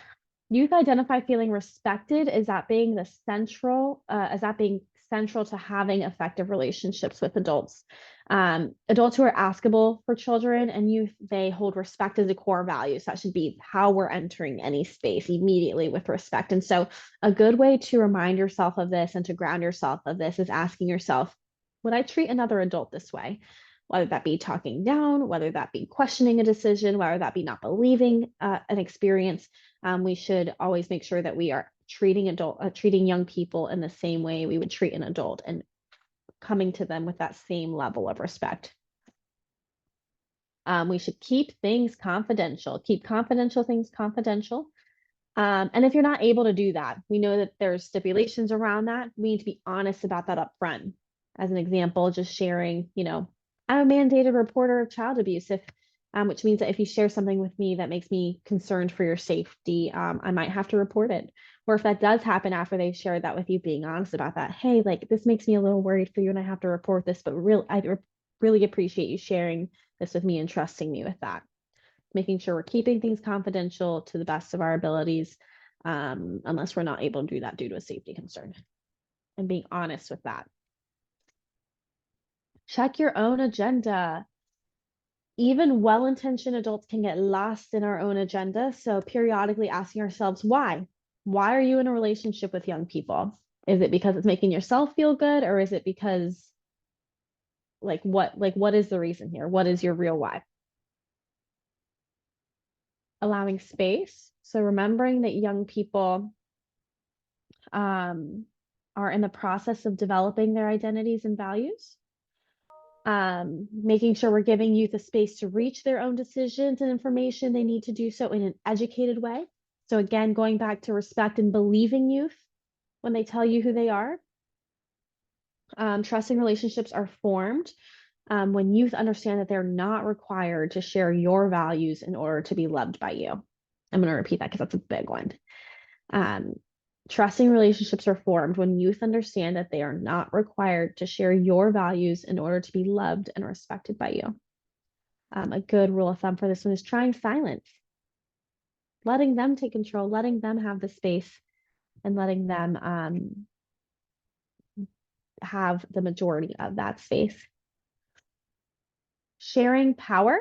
youth identify feeling respected as that being central to having effective relationships with adults. Adults who are askable for children and youth, they hold respect as a core value. So that should be how we're entering any space immediately with respect. And so a good way to remind yourself of this and to ground yourself of this is asking yourself, would I treat another adult this way? Whether that be talking down, whether that be questioning a decision, whether that be not believing an experience, we should always make sure that we are treating young people in the same way we would treat an adult and coming to them with that same level of respect. We should keep things confidential, keep confidential things confidential. And if you're not able to do that, we know that there's stipulations around that. We need to be honest about that up front. As an example, just sharing, I'm a mandated reporter of child abuse, which means that if you share something with me that makes me concerned for your safety, I might have to report it. Or if that does happen after they've shared that with you, being honest about that. Hey, like this makes me a little worried for you and I have to report this, but I really appreciate you sharing this with me and trusting me with that. Making sure we're keeping things confidential to the best of our abilities, unless we're not able to do that due to a safety concern. And being honest with that. Check your own agenda. Even well-intentioned adults can get lost in our own agenda. So periodically asking ourselves, why? Why are you in a relationship with young people? Is it because it's making yourself feel good? Or is it because what is the reason here? What is your real why? Allowing space. So remembering that young people are in the process of developing their identities and values. Making sure we're giving youth a space to reach their own decisions and information they need to do so in an educated way. So again, going back to respect and believing youth when they tell you who they are. Trusting relationships are formed when youth understand that they're not required to share your values in order to be loved by you. I'm going to repeat that because that's a big one. Trusting relationships are formed when youth understand that they are not required to share your values in order to be loved and respected by you. A good rule of thumb for this one is trying silence. Letting them take control, letting them have the space, and letting them have the majority of that space. Sharing power.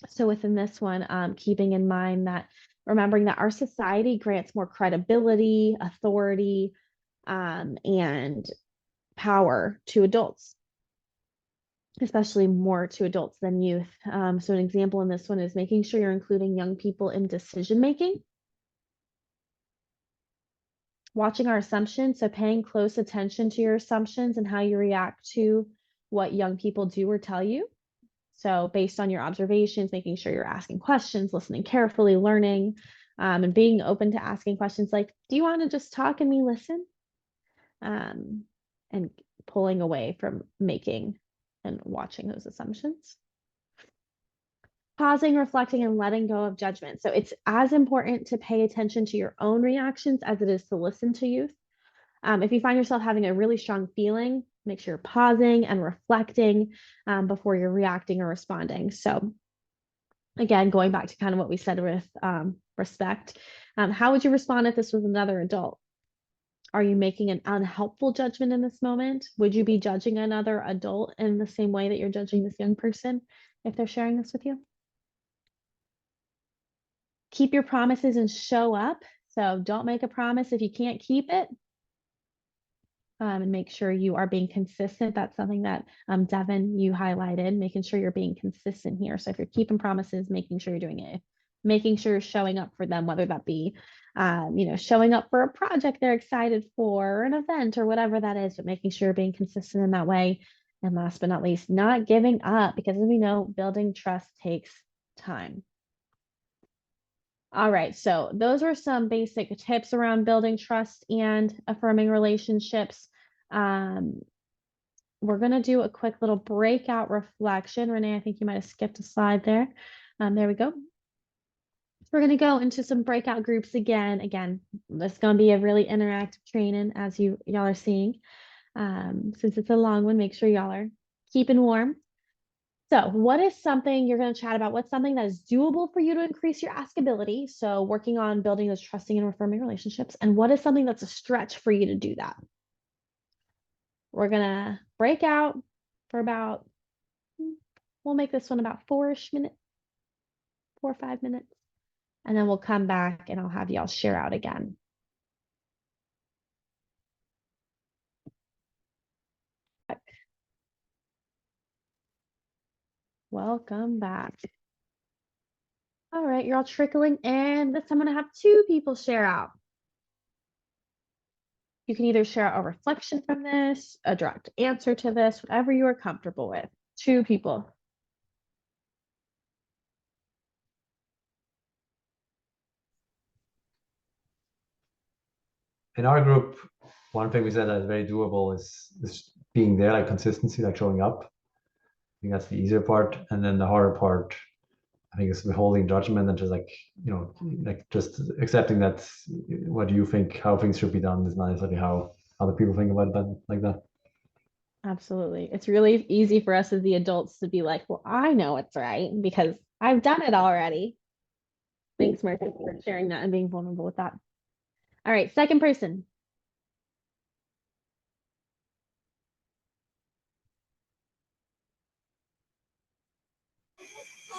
So within this one, keeping in mind that remembering that our society grants more credibility, authority, and power to adults, especially more to adults than youth. So an example in this one is making sure you're including young people in decision-making. Watching our assumptions, so paying close attention to your assumptions and how you react to what young people do or tell you. So based on your observations, making sure you're asking questions, listening carefully, learning, and being open to asking questions like, do you want to just talk and me listen? And pulling away from making and watching those assumptions. Pausing, reflecting, and letting go of judgment. So it's as important to pay attention to your own reactions as it is to listen to youth. If you find yourself having a really strong feeling, make sure you're pausing and reflecting before you're reacting or responding. So again, going back to kind of what we said with respect, how would you respond if this was another adult? Are you making an unhelpful judgment in this moment? Would you be judging another adult in the same way that you're judging this young person if they're sharing this with you? Keep your promises and show up. So don't make a promise if you can't keep it. And make sure you are being consistent. That's something that Devin, you highlighted, making sure you're being consistent here. So if you're keeping promises, making sure you're doing it, making sure you're showing up for them, whether that be, showing up for a project they're excited for, or an event or whatever that is, but making sure you're being consistent in that way. And last but not least, not giving up, because as we know, building trust takes time. All right, so those are some basic tips around building trust and affirming relationships. We're going to do a quick little breakout reflection. Renee, I think you might have skipped a slide there. There we go. We're going to go into some breakout groups again. Again, this is going to be a really interactive training, as y'all are seeing. Since it's a long one, make sure y'all are keeping warm. So what is something you're going to chat about? What's something that is doable for you to increase your askability? So working on building those trusting and affirming relationships. And what is something that's a stretch for you to do that? We're going to break out for about, we'll make this one about 4-ish minutes, 4 or 5 minutes. And then we'll come back and I'll have y'all share out again. Welcome back. All right, you're all trickling in. This time I'm going to have 2 people share out. You can either share a reflection from this, a direct answer to this, whatever you are comfortable with. 2 people. In our group, one thing we said that is very doable is being there, like consistency, like showing up. I think that's the easier part. And then the harder part, I think, is withholding judgment and just like just accepting that what you think, how things should be done is not necessarily how other people think about that, like that. Absolutely. It's really easy for us as the adults to be like, well, I know it's right because I've done it already. Thanks, Martha, for sharing that and being vulnerable with that. All right, second person.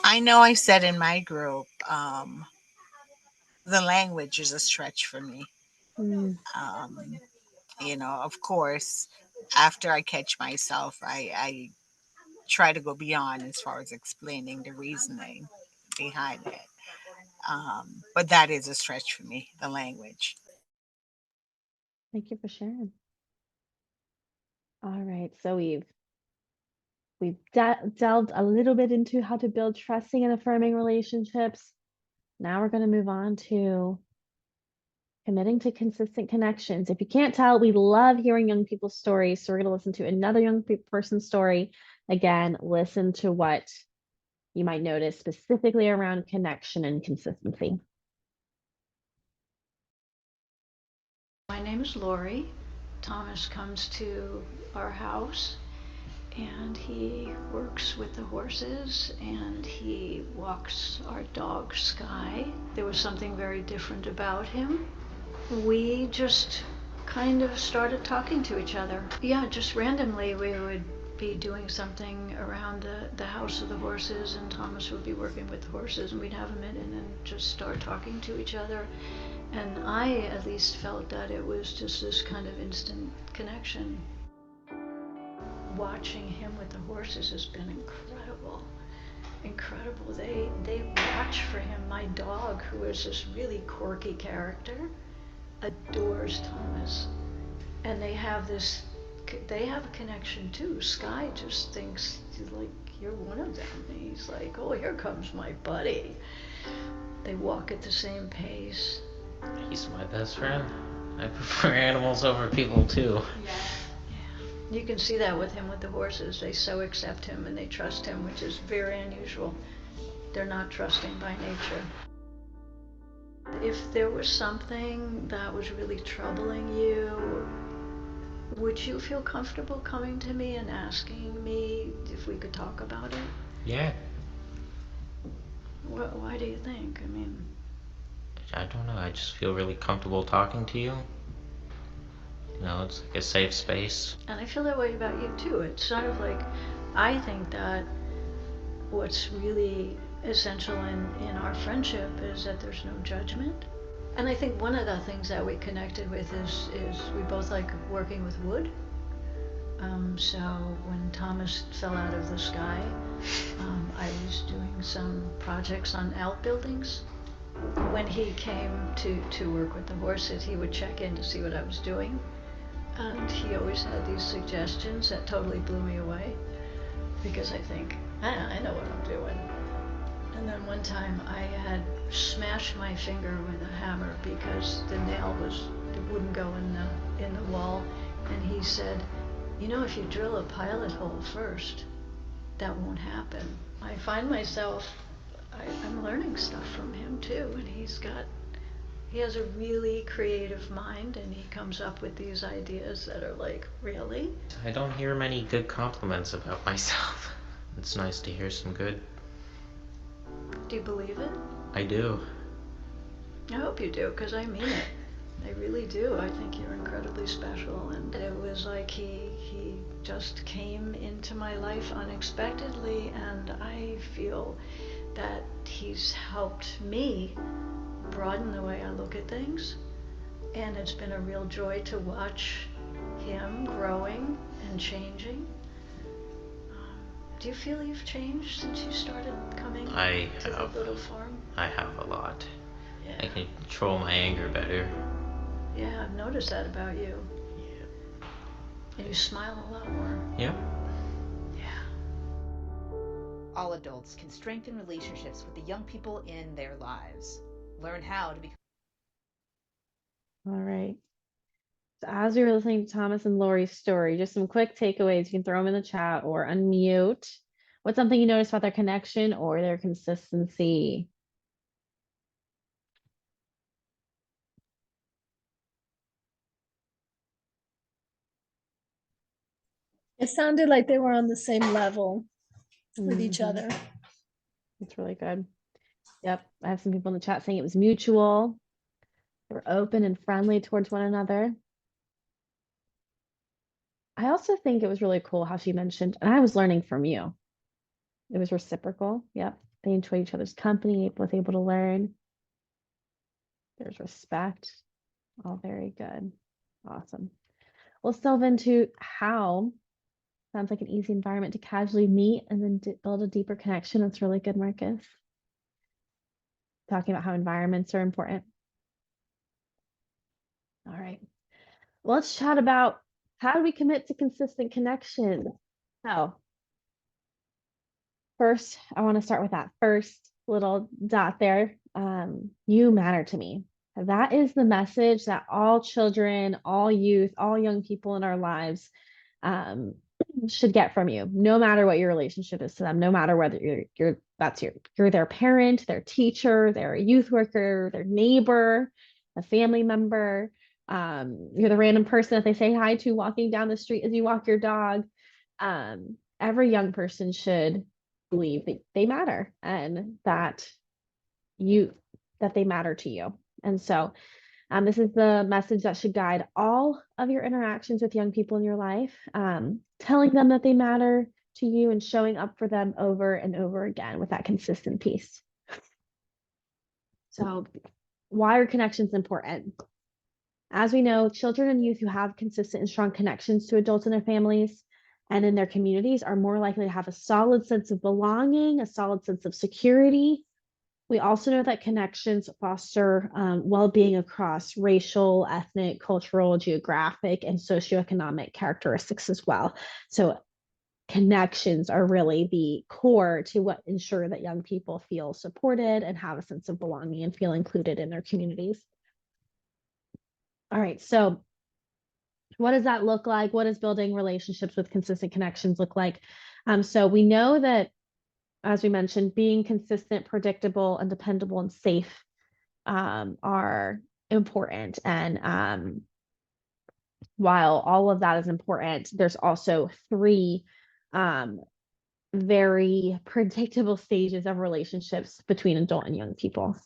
I know I said in my group, the language is a stretch for me. Of course, after I catch myself, I try to go beyond as far as explaining the reasoning behind it. But that is a stretch for me, the language. Thank you for sharing. All right, so we've delved a little bit into how to build trusting and affirming relationships. Now we're going to move on to committing to consistent connections. If you can't tell, we love hearing young people's stories. So we're going to listen to another young person's story. Again, listen to what you might notice specifically around connection and consistency. My name is Lori. Thomas comes to our house and he works with the horses and he walks our dog Sky. There was something very different about him. We just kind of started talking to each other. Yeah, just randomly we would be doing something around the house of the horses and Thomas would be working with the horses and we'd have a minute and just start talking to each other. And I at least felt that it was just this kind of instant connection. Watching him with the horses has been incredible. Incredible. They watch for him. My dog, who is this really quirky character, adores Thomas. And they have a connection too. Sky just thinks like you're one of them. He's like, oh, here comes my buddy. They walk at the same pace. He's my best friend. I prefer animals over people too. Yeah. You can see that with him with the horses. They so accept him and they trust him, which is very unusual. They're not trusting by nature. If there was something that was really troubling you, would you feel comfortable coming to me and asking me if we could talk about it? Yeah. Why do you think? I mean, I don't know. I just feel really comfortable talking to you. You know, it's like a safe space. and I feel that way about you too. It's sort of like, I think that what's really essential in our friendship is that there's no judgment. And I think one of the things that we connected with is we both like working with wood. So when Thomas fell out of the sky, I was doing some projects on outbuildings. When he came to work with the horses, he would check in to see what I was doing. And he always had these suggestions that totally blew me away, because I think, I know what I'm doing. And then one time I had smashed my finger with a hammer because the nail it wouldn't go in the wall. And he said, you know, if you drill a pilot hole first, that won't happen. I find myself, I'm learning stuff from him too, and he has a really creative mind, and he comes up with these ideas that are like, really? I don't hear many good compliments about myself. It's nice to hear some good. Do you believe it? I do. I hope you do, because I mean it. I really do. I think you're incredibly special, and it was like he just came into my life unexpectedly, and I feel that he's helped me broaden the way I look at things, and it's been a real joy to watch him growing and changing. Do you feel you've changed since you started coming to the little farm? I have a lot. Yeah. I can control my anger better. Yeah, I've noticed that about you. Yeah. And you smile a lot more. Yeah. All adults can strengthen relationships with the young people in their lives. Learn how to become. All right. So as we were listening to Thomas and Lori's story, just some quick takeaways. You can throw them in the chat or unmute. What's something you noticed about their connection or their consistency? It sounded like they were on the same level with each other. That's really good. Yep. I have some people in the chat saying it was mutual. They were open and friendly towards one another. I also think it was really cool how she mentioned, and I was learning from you. It was reciprocal. Yep. They enjoyed each other's company, both able to learn. There's respect. All very good. Awesome. Let's delve into how. Sounds like an easy environment to casually meet and then build a deeper connection. That's really good, Marcus. Talking about how environments are important. All right. Let's chat about how do we commit to consistent connection? So first, I want to start with that first little dot there. You matter to me. That is the message that all children, all youth, all young people in our lives should get from you, no matter what your relationship is to them, no matter whether you're their parent, their teacher, their youth worker, their neighbor, a family member, you're the random person that they say hi to walking down the street as you walk your dog. Every young person should believe that they matter and that they matter to you. And so this is the message that should guide all of your interactions with young people in your life, telling them that they matter to you and showing up for them over and over again with that consistent piece. So why are connections important? As we know, children and youth who have consistent and strong connections to adults in their families and in their communities are more likely to have a solid sense of belonging, a solid sense of security. We also know that connections foster well-being across racial, ethnic, cultural, geographic, and socioeconomic characteristics as well. So connections are really the core to what ensure that young people feel supported and have a sense of belonging and feel included in their communities. All right, so what does that look like? What does building relationships with consistent connections look like? So we know that, as we mentioned, being consistent, predictable, and dependable and safe are important. And while all of that is important, there's also three very predictable stages of relationships between adult and young people.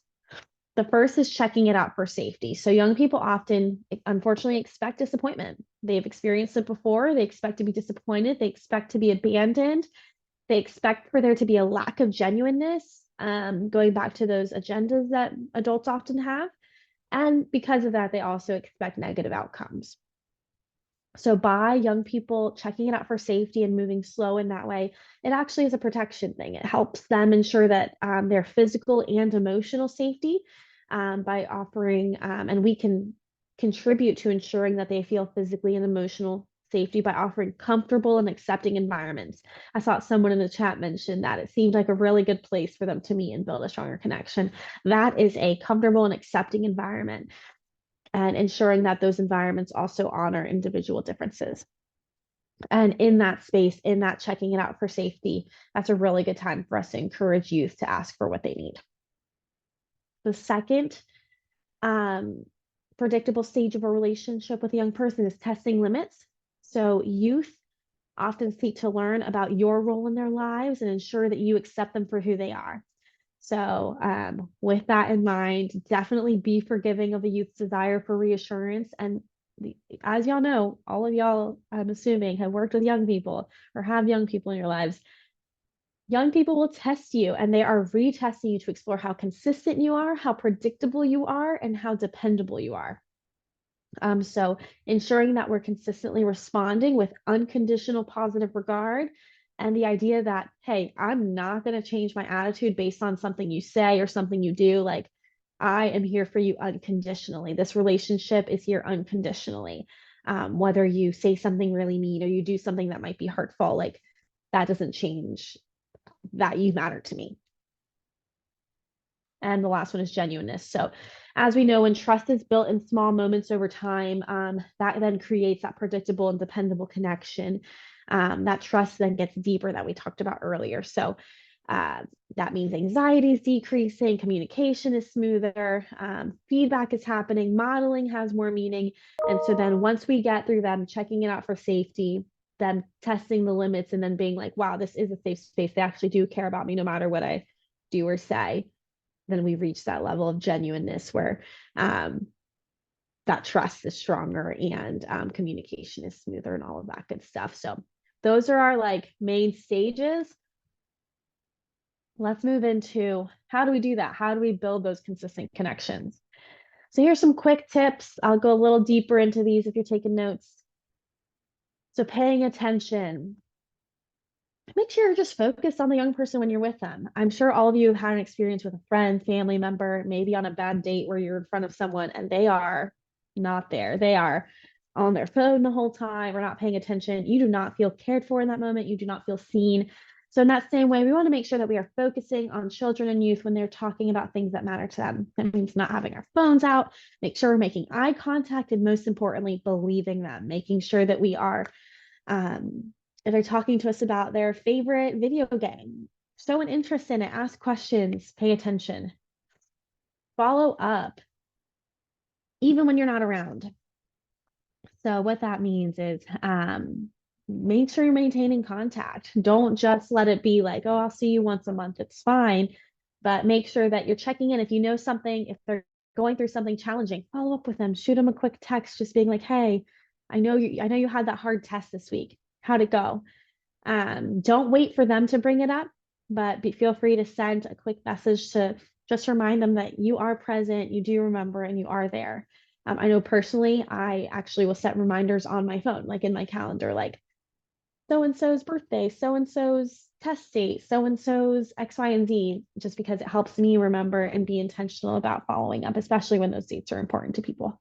The first is checking it out for safety. So young people often, unfortunately, expect disappointment. They've experienced it before. They expect to be disappointed. They expect to be abandoned. They expect for there to be a lack of genuineness, going back to those agendas that adults often have. And because of that, they also expect negative outcomes. So by young people checking it out for safety and moving slow in that way, it actually is a protection thing. It helps them ensure that their physical and emotional safety by offering, and we can contribute to ensuring that they feel physically and emotional safety by offering comfortable and accepting environments. I saw someone in the chat mention that it seemed like a really good place for them to meet and build a stronger connection. That is a comfortable and accepting environment, and ensuring that those environments also honor individual differences. And in that space, in that checking it out for safety, that's a really good time for us to encourage youth to ask for what they need. The second predictable stage of a relationship with a young person is testing limits. So youth often seek to learn about your role in their lives and ensure that you accept them for who they are. So with that in mind, definitely be forgiving of a youth's desire for reassurance. And as y'all know, all of y'all, I'm assuming, have worked with young people or have young people in your lives. Young people will test you, and they are retesting you to explore how consistent you are, how predictable you are, and how dependable you are. So ensuring that we're consistently responding with unconditional positive regard, and the idea that, hey, I'm not going to change my attitude based on something you say or something you do. Like, I am here for you unconditionally. This relationship is here unconditionally. Whether you say something really mean or you do something that might be hurtful, like, that doesn't change that you matter to me. And the last one is genuineness. So as we know, when trust is built in small moments over time, that then creates that predictable and dependable connection. That trust then gets deeper, that we talked about earlier. So that means anxiety is decreasing, communication is smoother, feedback is happening, modeling has more meaning. And so then once we get through them checking it out for safety, them testing the limits, and then being like, wow, this is a safe space. They actually do care about me no matter what I do or say. Then we reach that level of genuineness where that trust is stronger and communication is smoother and all of that good stuff. So those are our like main stages. Let's move into how do we do that? How do we build those consistent connections? So here's some quick tips. I'll go a little deeper into these if you're taking notes. So paying attention. Make sure you're just focused on the young person when you're with them. I'm sure all of you have had an experience with a friend, family member, maybe on a bad date where you're in front of someone and they are not there. They are on their phone the whole time or not paying attention. You do not feel cared for in that moment. You do not feel seen. So in that same way, we want to make sure that we are focusing on children and youth when they're talking about things that matter to them. That means not having our phones out, make sure we're making eye contact, and most importantly, believing them, making sure that we are if they're talking to us about their favorite video game, show an interest in it, ask questions, pay attention, follow up, even when you're not around. So what that means is make sure you're maintaining contact. Don't just let it be like, oh, I'll see you once a month. It's fine. But make sure that you're checking in. If you know something, if they're going through something challenging, follow up with them, shoot them a quick text, just being like, hey, I know you had that hard test this week. How'd it go? Don't wait for them to bring it up, but feel free to send a quick message to just remind them that you are present, you do remember, and you are there. I know personally, I actually will set reminders on my phone, like in my calendar, like so-and-so's birthday, so-and-so's test date, so-and-so's X, Y, and Z, just because it helps me remember and be intentional about following up, especially when those dates are important to people.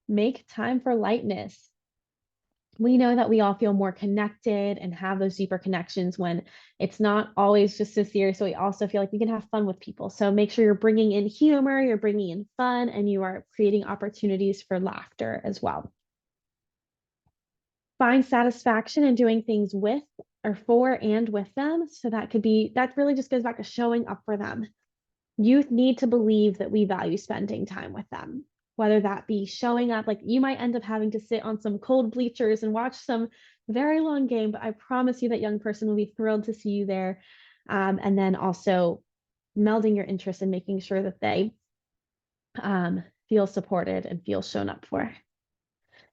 Make time for lightness. We know that we all feel more connected and have those deeper connections when it's not always just so serious. So we also feel like we can have fun with people. So make sure you're bringing in humor, you're bringing in fun, and you are creating opportunities for laughter as well. Find satisfaction in doing things with or for and with them. So that really just goes back to showing up for them. Youth need to believe that we value spending time with them. Whether that be showing up, like you might end up having to sit on some cold bleachers and watch some very long game, but I promise you that young person will be thrilled to see you there. And then also melding your interests and making sure that they feel supported and feel shown up for.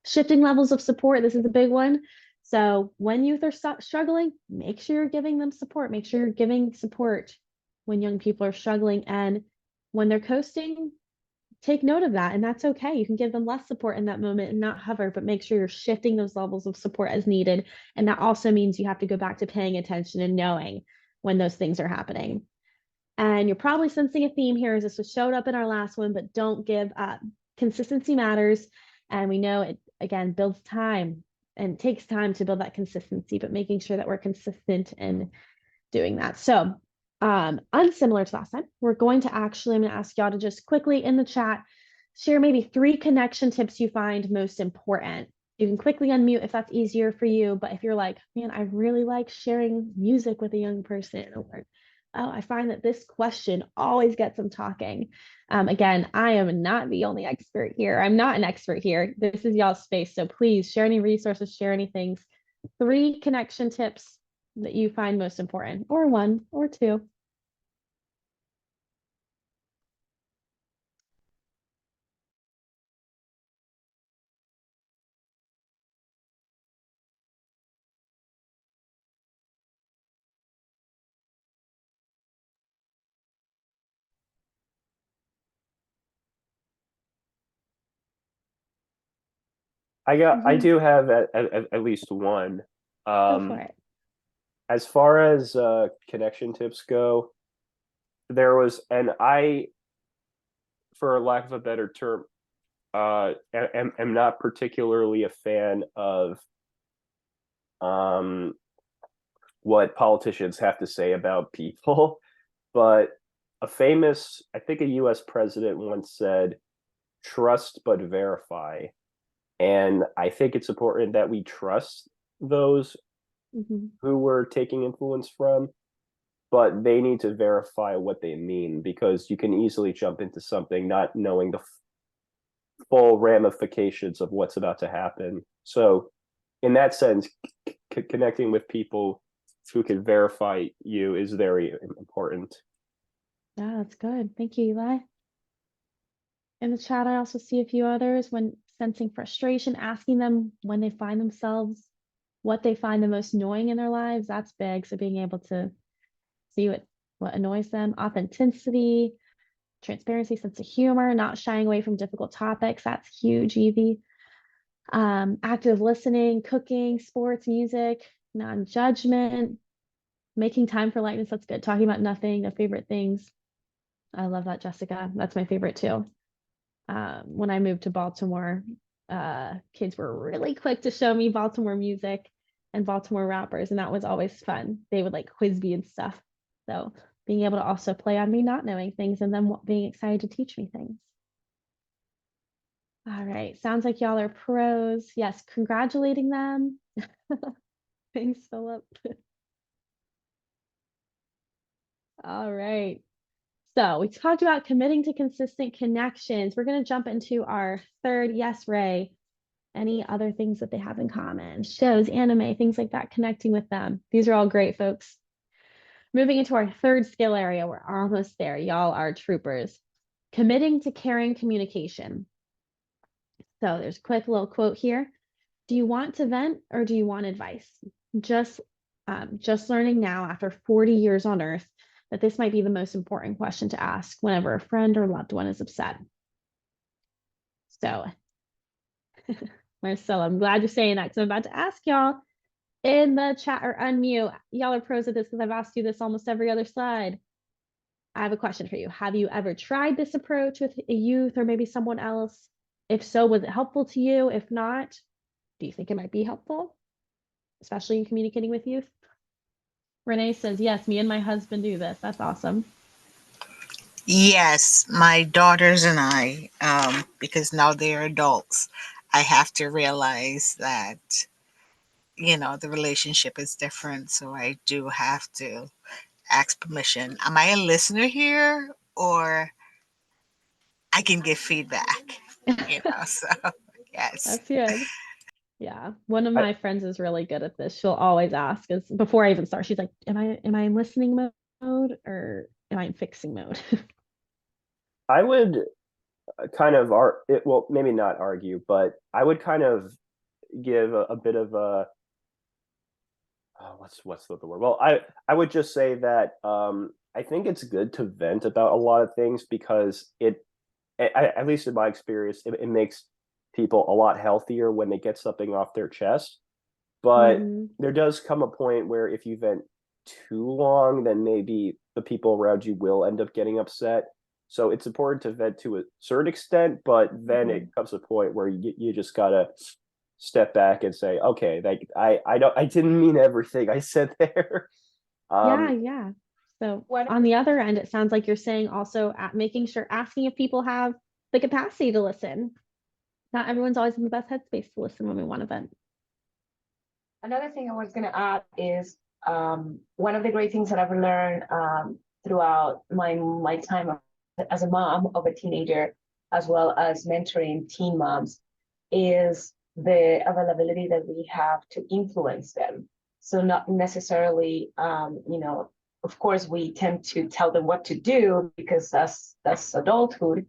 Shifting levels of support, this is a big one. So when youth are struggling, make sure you're giving them support. Make sure you're giving support when young people are struggling. And when they're coasting, take note of that. And that's okay. You can give them less support in that moment and not hover, but make sure you're shifting those levels of support as needed. And that also means you have to go back to paying attention and knowing when those things are happening. And you're probably sensing a theme here as this showed up in our last one, but don't give up. Consistency matters. And we know it, again, builds time and takes time to build that consistency, but making sure that we're consistent in doing that. So unsimilar to last time, I'm going to ask y'all to just quickly in the chat, share maybe 3 connection tips you find most important. You can quickly unmute if that's easier for you. But if you're like, man, I really like sharing music with a young person, or oh, I find that this question always gets them talking. Again, I am not the only expert here. I'm not an expert here. This is y'all's space. So please share any resources, share any things. 3 connection tips that you find most important, or 1 or 2. I do have at least one. Go for it. As far as connection tips go, there was, and I, for lack of a better term, am not particularly a fan of what politicians have to say about people, but a famous, I think a US president once said, trust but verify. And I think it's important that we trust those who we're taking influence from, but they need to verify what they mean, because you can easily jump into something not knowing the full ramifications of what's about to happen. So in that sense, connecting with people who can verify you is very important. Yeah, that's good. Thank you, Eli. In the chat, I also see a few others. When sensing frustration, asking them when they find themselves, what they find the most annoying in their lives. That's big. So being able to see what annoys them. Authenticity, transparency, sense of humor, not shying away from difficult topics. That's huge, Evie. Active listening, cooking, sports, music, non-judgment, making time for lightness. That's good. Talking about nothing, their favorite things. I love that, Jessica. That's my favorite too. When I moved to Baltimore, kids were really quick to show me Baltimore music and Baltimore rappers, and that was always fun. They would like quiz me and stuff. So being able to also play on me not knowing things and then being excited to teach me things. All right, sounds like y'all are pros. Yes, congratulating them. Thanks, Philip. All right. So we talked about committing to consistent connections. We're going to jump into our third. Yes, Ray. Any other things that they have in common? Shows, anime, things like that, connecting with them. These are all great, folks. Moving into our third skill area. We're almost there. Y'all are troopers. Committing to caring communication. So there's a quick little quote here. Do you want to vent or do you want advice? Just learning now after 40 years on Earth that this might be the most important question to ask whenever a friend or loved one is upset. So, Marcella, I'm glad you're saying that because I'm about to ask y'all in the chat or unmute. Y'all are pros at this because I've asked you this almost every other slide. I have a question for you. Have you ever tried this approach with a youth or maybe someone else? If so, was it helpful to you? If not, do you think it might be helpful, especially in communicating with youth? Renee says, yes, me and my husband do this. That's awesome. Yes, my daughters and I, because now they're adults, I have to realize that, the relationship is different. So I do have to ask permission. Am I a listener here, or I can give feedback? So yes. That's good. Yeah. One of I, my friends is really good at this. She'll always ask is before I even start, she's like, am I in listening mode or am I in fixing mode? I would kind of well, maybe not argue, but I would kind of give a bit of a what's the word? Well, I would just say that I think it's good to vent about a lot of things because at least in my experience, it makes people a lot healthier when they get something off their chest. But there does come a point where if you vent too long, then maybe the people around you will end up getting upset. So it's important to vent to a certain extent, but then it comes a point where you just gotta step back and say, okay, like I didn't mean everything I said there. Yeah. So on the other end, it sounds like you're saying also making sure asking if people have the capacity to listen. Not everyone's always in the best headspace to listen when we want to vent. Another thing I was going to add is one of the great things that I've learned throughout my time as a mom of a teenager, as well as mentoring teen moms, is the availability that we have to influence them. So not necessarily, of course, we tend to tell them what to do because that's adulthood,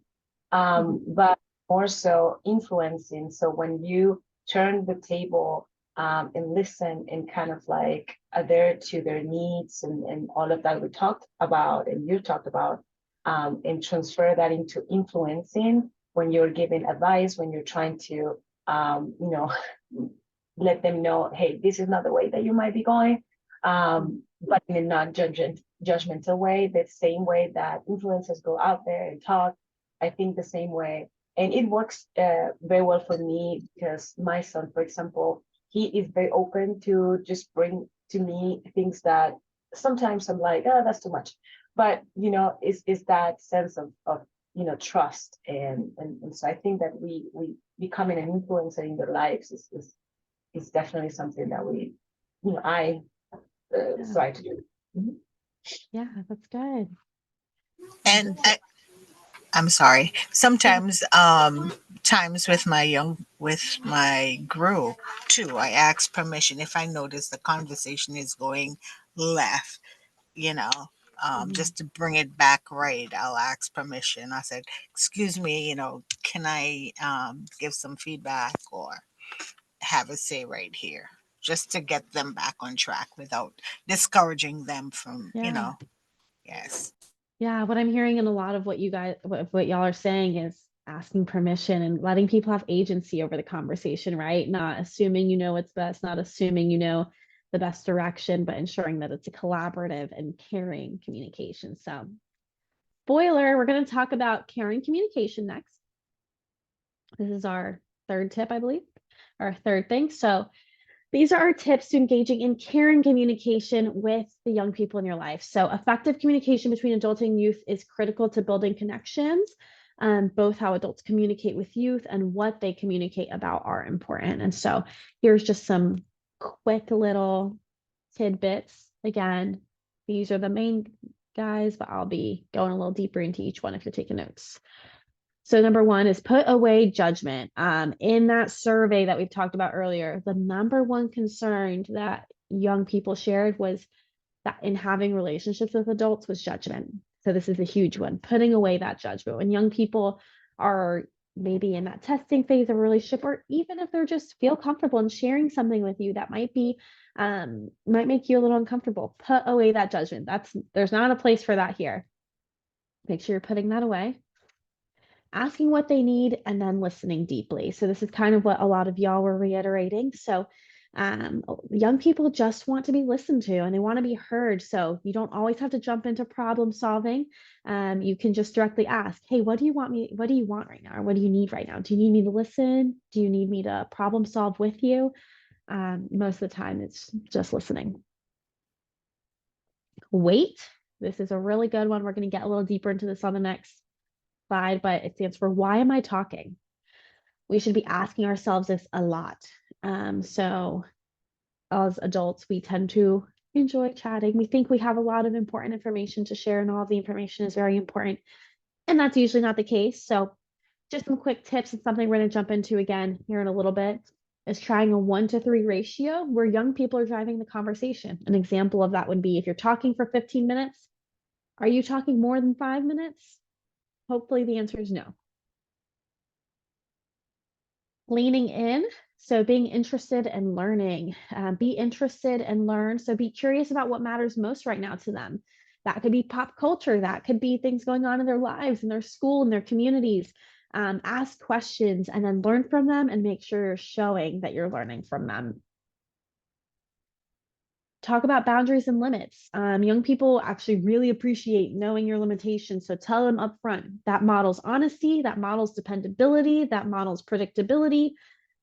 but more so influencing. So when you turn the table and listen and kind of like adhere to their needs and all of that we talked about and you talked about, and transfer that into influencing when you're giving advice, when you're trying to, let them know, hey, this is not the way that you might be going, but in a non-judgmental way, the same way that influencers go out there and talk, I think the same way. And it works very well for me because my son, for example, he is very open to just bring to me things that sometimes I'm like, oh, that's too much. But, is that sense of trust. And so I think that we becoming an influencer in their lives is definitely something that I strive to do. Yeah, that's good. And I'm sorry. Sometimes, times with my group too, I ask permission if I notice the conversation is going left, just to bring it back right. I'll ask permission. I said, excuse me, can I give some feedback or have a say right here? Just to get them back on track without discouraging them from, yes. Yeah, what I'm hearing in a lot of what y'all are saying is asking permission and letting people have agency over the conversation, right? Not assuming you know what's best, not assuming you know the best direction, but ensuring that it's a collaborative and caring communication. So, spoiler, we're going to talk about caring communication next. This is our third tip, I believe, our third thing. So, these are our tips to engaging in caring communication with the young people in your life. So effective communication between adults and youth is critical to building connections. Both how adults communicate with youth and what they communicate about are important. And so here's just some quick little tidbits. Again, these are the main guys, but I'll be going a little deeper into each one if you're taking notes. So number one is put away judgment. In that survey that we've talked about earlier, the number one concern that young people shared was that in having relationships with adults was judgment. So this is a huge one, putting away that judgment. When young people are maybe in that testing phase of a relationship, or even if they're just feel comfortable in sharing something with you that might make you a little uncomfortable, put away that judgment. There's not a place for that here. Make sure you're putting that away. Asking what they need and then listening deeply. So this is kind of what a lot of y'all were reiterating. So young people just want to be listened to and they want to be heard. So you don't always have to jump into problem solving. You can just directly ask, hey, what do you want right now? Or what do you need right now? Do you need me to listen? Do you need me to problem solve with you? Most of the time it's just listening. Wait. This is a really good one. We're going to get a little deeper into this on the next slide, but it stands for why am I talking? We should be asking ourselves this a lot. So as adults, we tend to enjoy chatting. We think we have a lot of important information to share and all of the information is very important. And that's usually not the case. So just some quick tips and something we're going to jump into again here in a little bit. is trying a 1-to-3 ratio where young people are driving the conversation. An example of that would be if you're talking for 15 minutes, are you talking more than 5 minutes? Hopefully the answer is no. Leaning in, so being interested and learning. Be interested and learn. So be curious about what matters most right now to them. That could be pop culture. That could be things going on in their lives, in their school, in their communities. Ask questions and then learn from them and make sure you're showing that you're learning from them. Talk about boundaries and limits. Young people actually really appreciate knowing your limitations. So tell them up front. That models honesty, that models dependability, that models predictability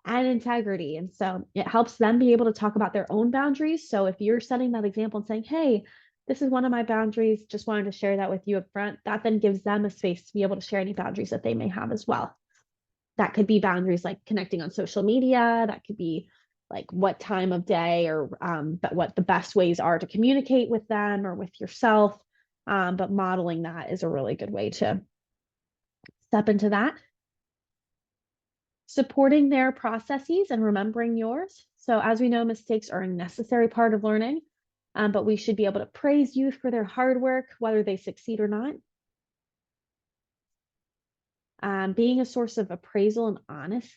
and integrity. And so it helps them be able to talk about their own boundaries. So if you're setting that example and saying, hey, this is one of my boundaries, just wanted to share that with you up front, that then gives them a space to be able to share any boundaries that they may have as well. That could be boundaries like connecting on social media. That could be like what time of day or but what the best ways are to communicate with them or with yourself. But modeling that is a really good way to step into that. Supporting their processes and remembering yours. So as we know, mistakes are a necessary part of learning, but we should be able to praise youth for their hard work, whether they succeed or not. Being a source of appraisal and honesty.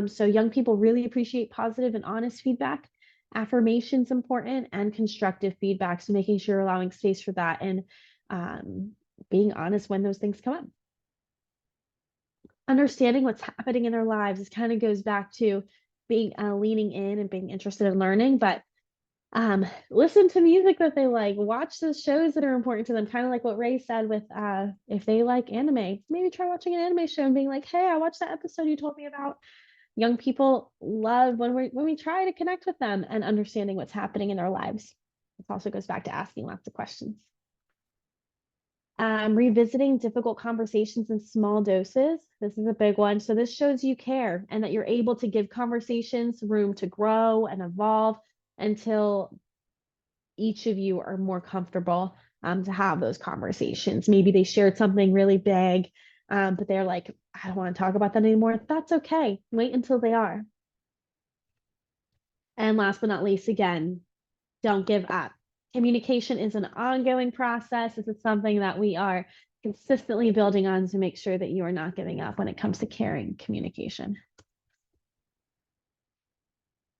So young people really appreciate positive and honest feedback. Affirmation's important and constructive feedback. So making sure you're allowing space for that and being honest when those things come up. Understanding what's happening in their lives. This kind of goes back to being leaning in and being interested in learning, but listen to music that they like, watch the shows that are important to them, kind of like what Ray said with if they like anime, maybe try watching an anime show and being like, hey, I watched that episode you told me about. Young people love when we try to connect with them and understanding what's happening in their lives. This also goes back to asking lots of questions. Revisiting difficult conversations in small doses. This is a big one. So this shows you care and that you're able to give conversations room to grow and evolve until each of you are more comfortable to have those conversations. Maybe they shared something really big, but they're like, I don't want to talk about that anymore. That's okay. Wait until they are. And last but not least, again, don't give up. Communication is an ongoing process. This is something that we are consistently building on to make sure that you are not giving up when it comes to caring communication.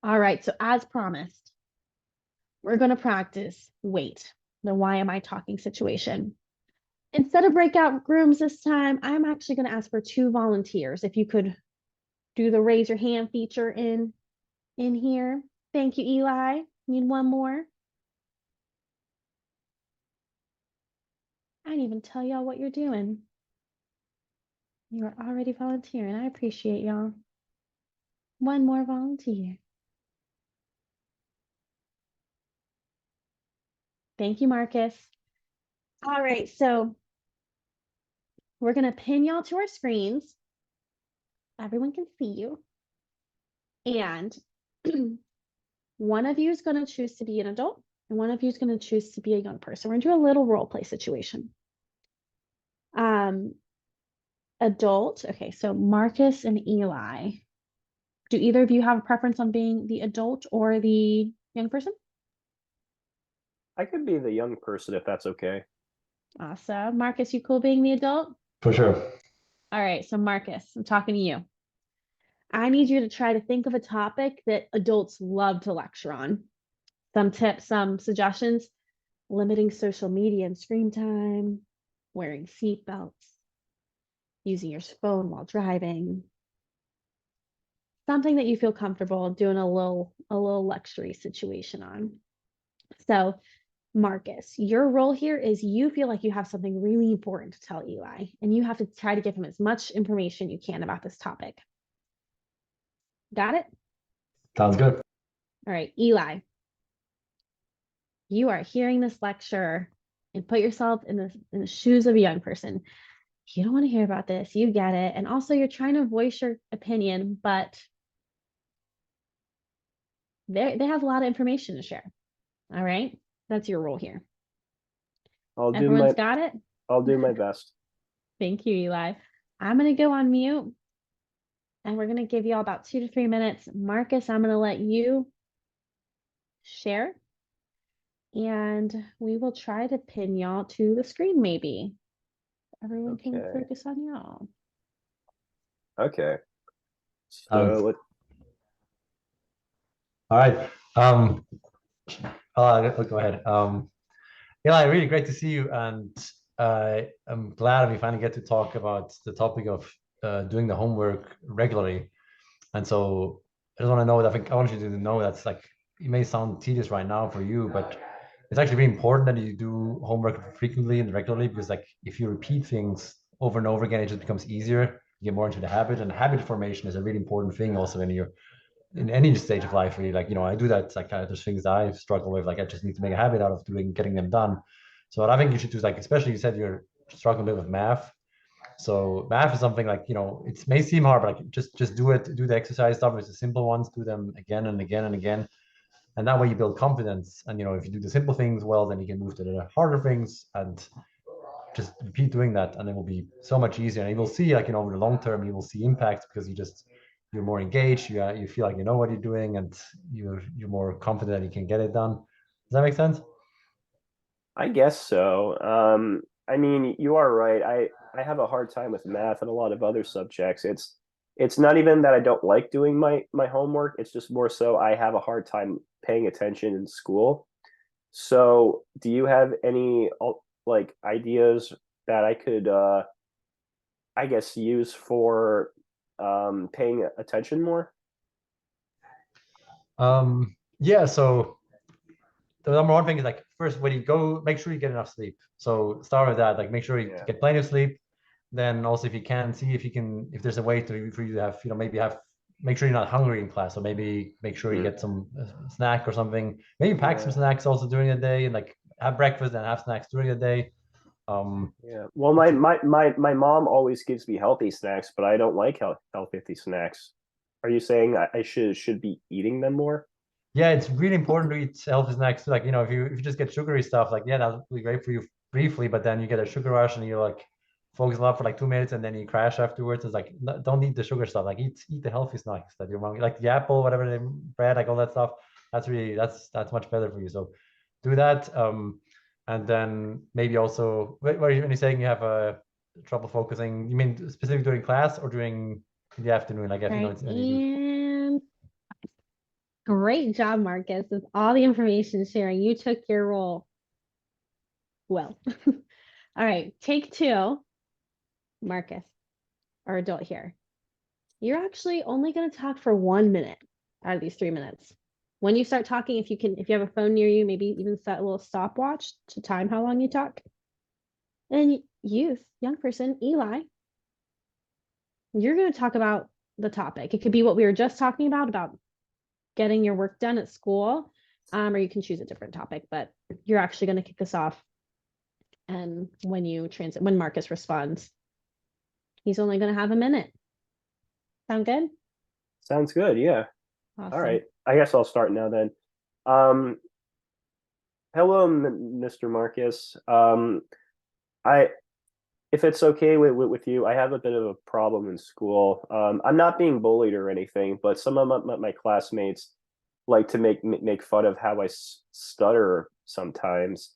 All right, so as promised, we're going to practice wait, the why am I talking situation. Instead of breakout rooms this time, I'm actually going to ask for 2 volunteers. If you could do the raise your hand feature in here. Thank you, Eli. Need one more. I didn't even tell y'all what you're doing. You are already volunteering. I appreciate y'all. One more volunteer. Thank you, Marcus. All right, so we're going to pin y'all to our screens. Everyone can see you. And one of you is going to choose to be an adult, and one of you is going to choose to be a young person. We're going to do a little role play situation. Adult. Okay, so Marcus and Eli. Do either of you have a preference on being the adult or the young person? I could be the young person if that's okay. Awesome. Marcus, you cool being the adult? For sure. All right, so Marcus, I'm talking to you. I need you to try to think of a topic that adults love to lecture on. Some tips, some suggestions: limiting social media and screen time, wearing seatbelts, using your phone while driving. Something that you feel comfortable doing a little lecture situation on. So Marcus, your role here is you feel like you have something really important to tell Eli, and you have to try to give him as much information you can about this topic. Got it? Sounds good. All right, Eli, you are hearing this lecture and put yourself in the shoes of a young person. You don't want to hear about this. You get it. And also you're trying to voice your opinion, but they have a lot of information to share. All right. That's your role here. Everyone's got it? I'll do my best. Thank you, Eli. I'm going to go on mute. And we're going to give you all about 2 to 3 minutes. Marcus, I'm going to let you share. And we will try to pin y'all to the screen maybe. Everyone can Okay. focus on y'all. Okay. So all right. I'll go ahead. Yeah, really great to see you, and I'm glad we finally get to talk about the topic of doing the homework regularly. And so I just want to know that I want you to know that's like, it may sound tedious right now for you, but it's actually really important that you do homework frequently and regularly, because like if you repeat things over and over again, it just becomes easier. You get more into the habit, and habit formation is a really important thing also when you're in any stage of life. Really, like, you know, I do that. Like there's things that I struggle with. Like I just need to make a habit out of getting them done. So what I think you should do is, like, especially you said you're struggling a bit with math. So math is something like, you know, it may seem hard, but like just do it. Do the exercise stuff. It's the simple ones. Do them again and again and again, and that way you build confidence. And you know, if you do the simple things well, then you can move to the harder things and just repeat doing that, and it will be so much easier. And you will see, like, you know, over the long term, you will see impact because you're more engaged. You feel like you know what you're doing, and you're more confident that you can get it done. Does that make sense? I guess so. I mean, you are right. I have a hard time with math and a lot of other subjects. It's not even that I don't like doing my homework. It's just more so I have a hard time paying attention in school. So, do you have any like ideas that I could I guess use for paying attention more? Yeah. So the number one thing is, like, first, when you go, make sure you get enough sleep. So start with that. Like, make sure you get plenty of sleep. Then also, if you can, see if you can, if there's a way for you to have, you know, maybe make sure you're not hungry in class. So maybe make sure you get some snack or something. Maybe pack some snacks also during the day, and like have breakfast and have snacks during the day. Yeah. Well, my mom always gives me healthy snacks, but I don't like healthy snacks. Are you saying I should be eating them more? Yeah, it's really important to eat healthy snacks. Like, you know, if you just get sugary stuff, like, yeah, that'll be great for you briefly, but then you get a sugar rush and you like focus a lot for like 2 minutes and then you crash afterwards. It's like, don't eat the sugar stuff. Like, eat the healthy snacks that your mom, like the apple, whatever, the bread, like all that stuff. That's much better for you. So do that. And then maybe also, when you're saying you have trouble focusing, you mean specifically during class or during the afternoon? Like, if you know, Right. And great job, Marcus, with all the information sharing. You took your role well. All right, take 2, Marcus, our adult here. You're actually only going to talk for 1 minute out of these 3 minutes. When you start talking, if you have a phone near you, maybe even set a little stopwatch to time how long you talk. And young person, Eli, you're going to talk about the topic. It could be what we were just talking about getting your work done at school, or you can choose a different topic, but you're actually going to kick us off. And when Marcus responds, he's only going to have 1 minute. Sound good? Sounds good. Yeah. Awesome. All right. I guess I'll start now then. Hello, Mr. Marcus. If it's okay with you, I have a bit of a problem in school. I'm not being bullied or anything, but some of my classmates like to make fun of how I stutter sometimes.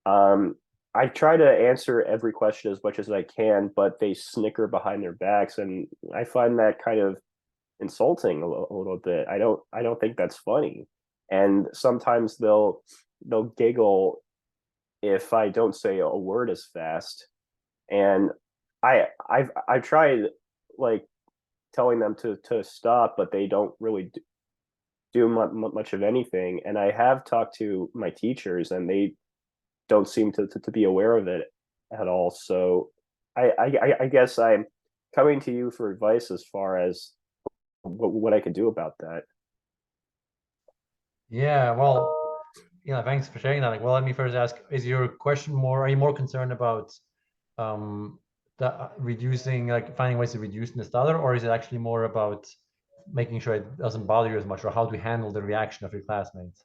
I try to answer every question as much as I can, but they snicker behind their backs, and I find that kind of insulting a little bit. I don't think that's funny, and sometimes they'll giggle if I don't say a word as fast. And I've tried like telling them to stop, but they don't really do much of anything. And I have talked to my teachers, and they don't seem to be aware of it at all. So I guess I'm coming to you for advice as far as what I can do about that. Yeah, well, thanks for sharing that. Like, well, let me first ask, are you more concerned about reducing, like finding ways to reduce the stutter, or is it actually more about making sure it doesn't bother you as much, or how to handle the reaction of your classmates?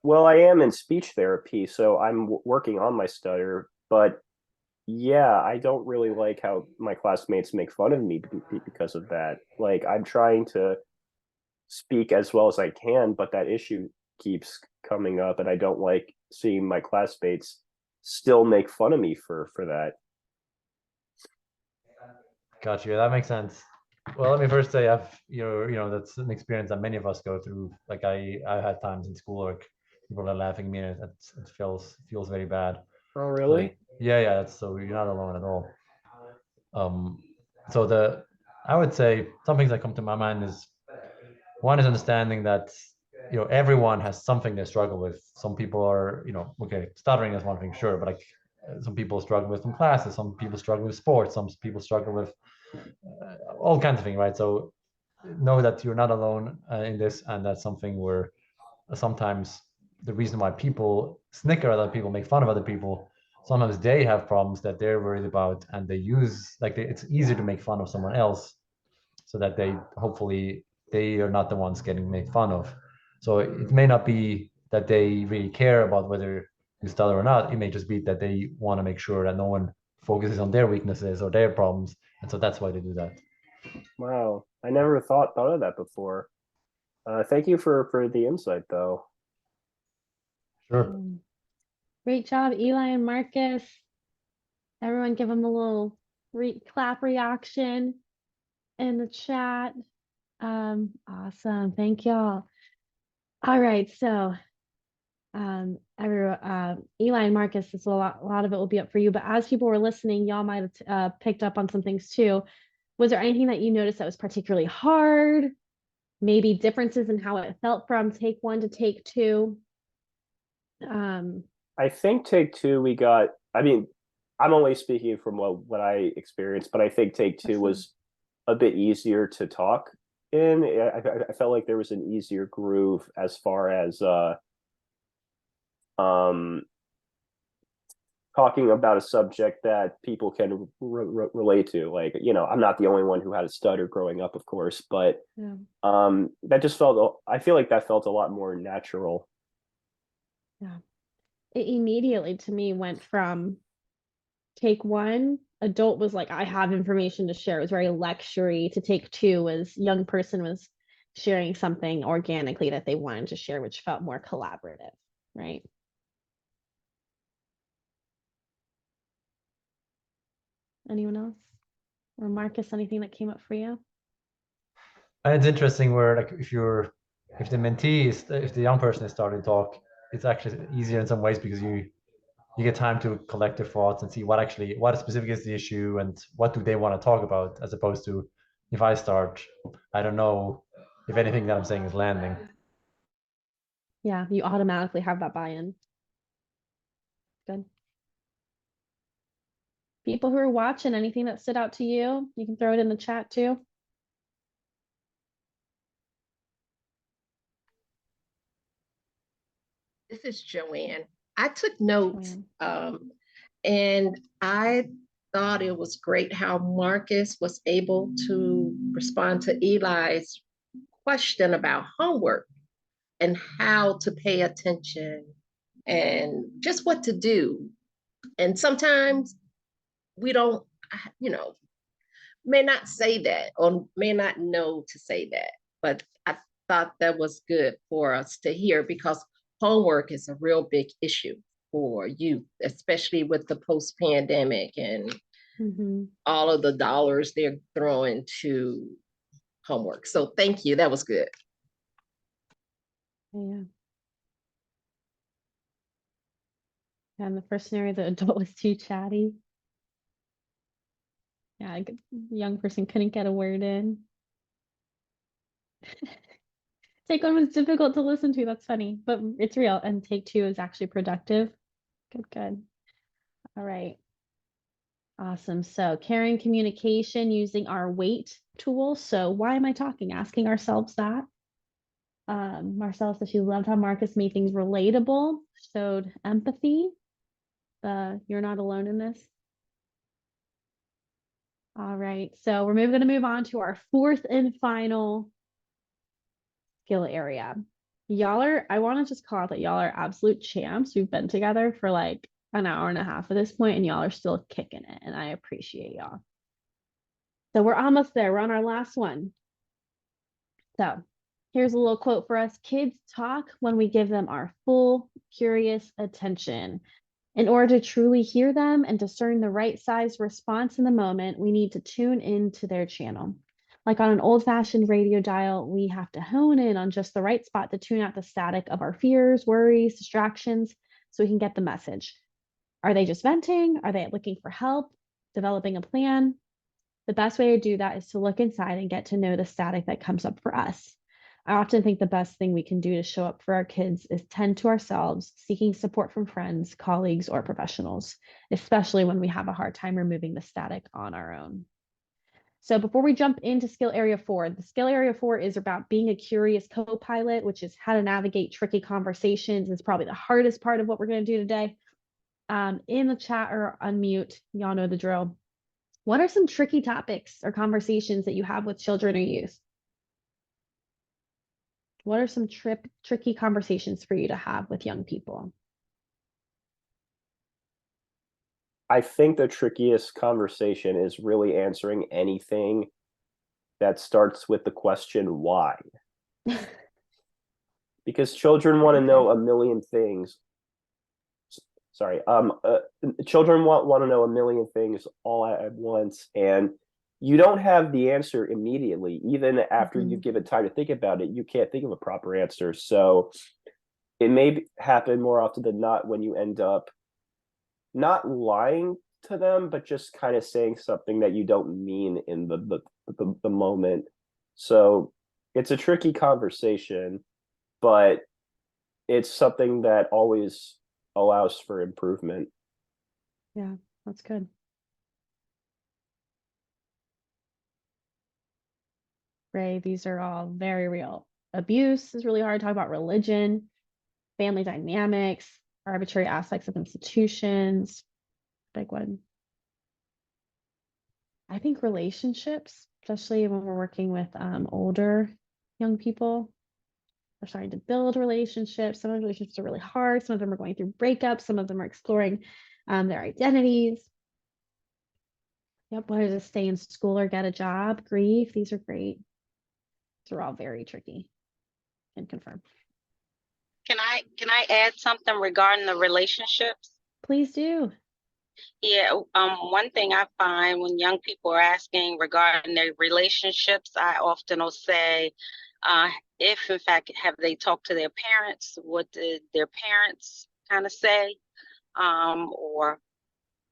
Well, I am in speech therapy, so I'm working on my stutter, but yeah, I don't really like how my classmates make fun of me because of that. Like, I'm trying to speak as well as I can, but that issue keeps coming up, and I don't like seeing my classmates still make fun of me for that. Got you. That makes sense. Well, let me first say that's an experience that many of us go through. Like I had times in school where people are laughing at me, and it feels very bad. Oh, So, really? yeah. So you're not alone at all. Um, so I would say some things that come to my mind is one is understanding that everyone has something they struggle with. Some people are okay, stuttering is one thing, sure, but like some people struggle with some classes, some people struggle with sports, some people struggle with all kinds of things, right? So know that you're not alone in this, and that's something where sometimes the reason why people snicker at other people, make fun of other people, sometimes they have problems that they're worried about, and they use it's easier to make fun of someone else so that hopefully they are not the ones getting made fun of. So it may not be that they really care about whether you stutter or not. It may just be that they want to make sure that no one focuses on their weaknesses or their problems, and so that's why they do that. Wow, I never thought of that before. Thank you for the insight, though. Sure. Great job, Eli and Marcus. Everyone give them a little clap reaction in the chat. Awesome. Thank y'all. All right, so Eli and Marcus, a lot of it will be up for you, but as people were listening, y'all might have picked up on some things too. Was there anything that you noticed that was particularly hard? Maybe differences in how it felt from take one to take two? I think take two I mean, I'm only speaking from what I experienced, but I think take two was a bit easier to talk in. I felt like there was an easier groove as far as talking about a subject that people can relate to. Like, I'm not the only one who had a stutter growing up, of course, but yeah. That just I feel like that felt a lot more natural. Yeah. It immediately to me went from take one, adult was like, I have information to share. It was very lectury. To take two was young person was sharing something organically that they wanted to share, which felt more collaborative, right? Anyone else? Or Marcus, anything that came up for you? And it's interesting where like if the mentee if the young person is starting to talk, it's actually easier in some ways because you get time to collect their thoughts and see what specific is the issue and what do they want to talk about, as opposed to if I start, I don't know if anything that I'm saying is landing. Yeah, you automatically have that buy-in. Good. People who are watching, anything that stood out to you, you can throw it in the chat too. This is Joanne. I took notes, and I thought it was great how Marcus was able to respond to Eli's question about homework and how to pay attention and just what to do. And sometimes we don't, may not say that or may not know to say that, but I thought that was good for us to hear because homework is a real big issue for youth, especially with the post-pandemic and all of the dollars they're throwing to homework. So thank you. That was good. Yeah. And the first scenario, the adult was too chatty. Yeah, a young person couldn't get a word in. Take one was difficult to listen to. That's funny, but it's real. And take two is actually productive. Good. All right. Awesome. So caring communication using our weight tool. So why am I talking? Asking ourselves that. Marcella said she loved how Marcus made things relatable, showed empathy. You're not alone in this. All right. So we're going to move on to our fourth and final skill area. I want to just call out that y'all are absolute champs. We've been together for like an hour and a half at this point, and y'all are still kicking it, and I appreciate y'all. So we're almost there. We're on our last one. So here's a little quote for us. Kids talk when we give them our full, curious attention. In order to truly hear them and discern the right size response in the moment, we need to tune into their channel. Like on an old-fashioned radio dial, we have to hone in on just the right spot to tune out the static of our fears, worries, distractions, so we can get the message. Are they just venting? Are they looking for help? Developing a plan? The best way to do that is to look inside and get to know the static that comes up for us. I often think the best thing we can do to show up for our kids is tend to ourselves, seeking support from friends, colleagues, or professionals, especially when we have a hard time removing the static on our own. So before we jump into skill area 4, the skill area 4 is about being a curious co-pilot, which is how to navigate tricky conversations. It's probably the hardest part of what we're going to do today. In the chat or unmute, y'all know the drill. What are some tricky topics or conversations that you have with children or youth? What are some tricky conversations for you to have with young people? I think the trickiest conversation is really answering anything that starts with the question why. Because children want to know a million things. Sorry, children want to know a million things all at once, and you don't have the answer immediately. Even after you give it time to think about it, you can't think of a proper answer. So it may happen more often than not when you end up not lying to them, but just kind of saying something that you don't mean in the moment. So it's a tricky conversation, but it's something that always allows for improvement. Yeah, that's good. Ray, these are all very real. Abuse is really hard to talk about. Religion, family dynamics, arbitrary aspects of institutions. Big one. I think relationships, especially when we're working with older young people, are starting to build relationships. Some of the relationships are really hard. Some of them are going through breakups. Some of them are exploring their identities. Yep, whether to stay in school or get a job, grief, these are great. These are all very tricky. Can confirm. Can I add something regarding the relationships? Please do. Yeah, one thing I find when young people are asking regarding their relationships, I often will say, if in fact have they talked to their parents, what did their parents kind of say, or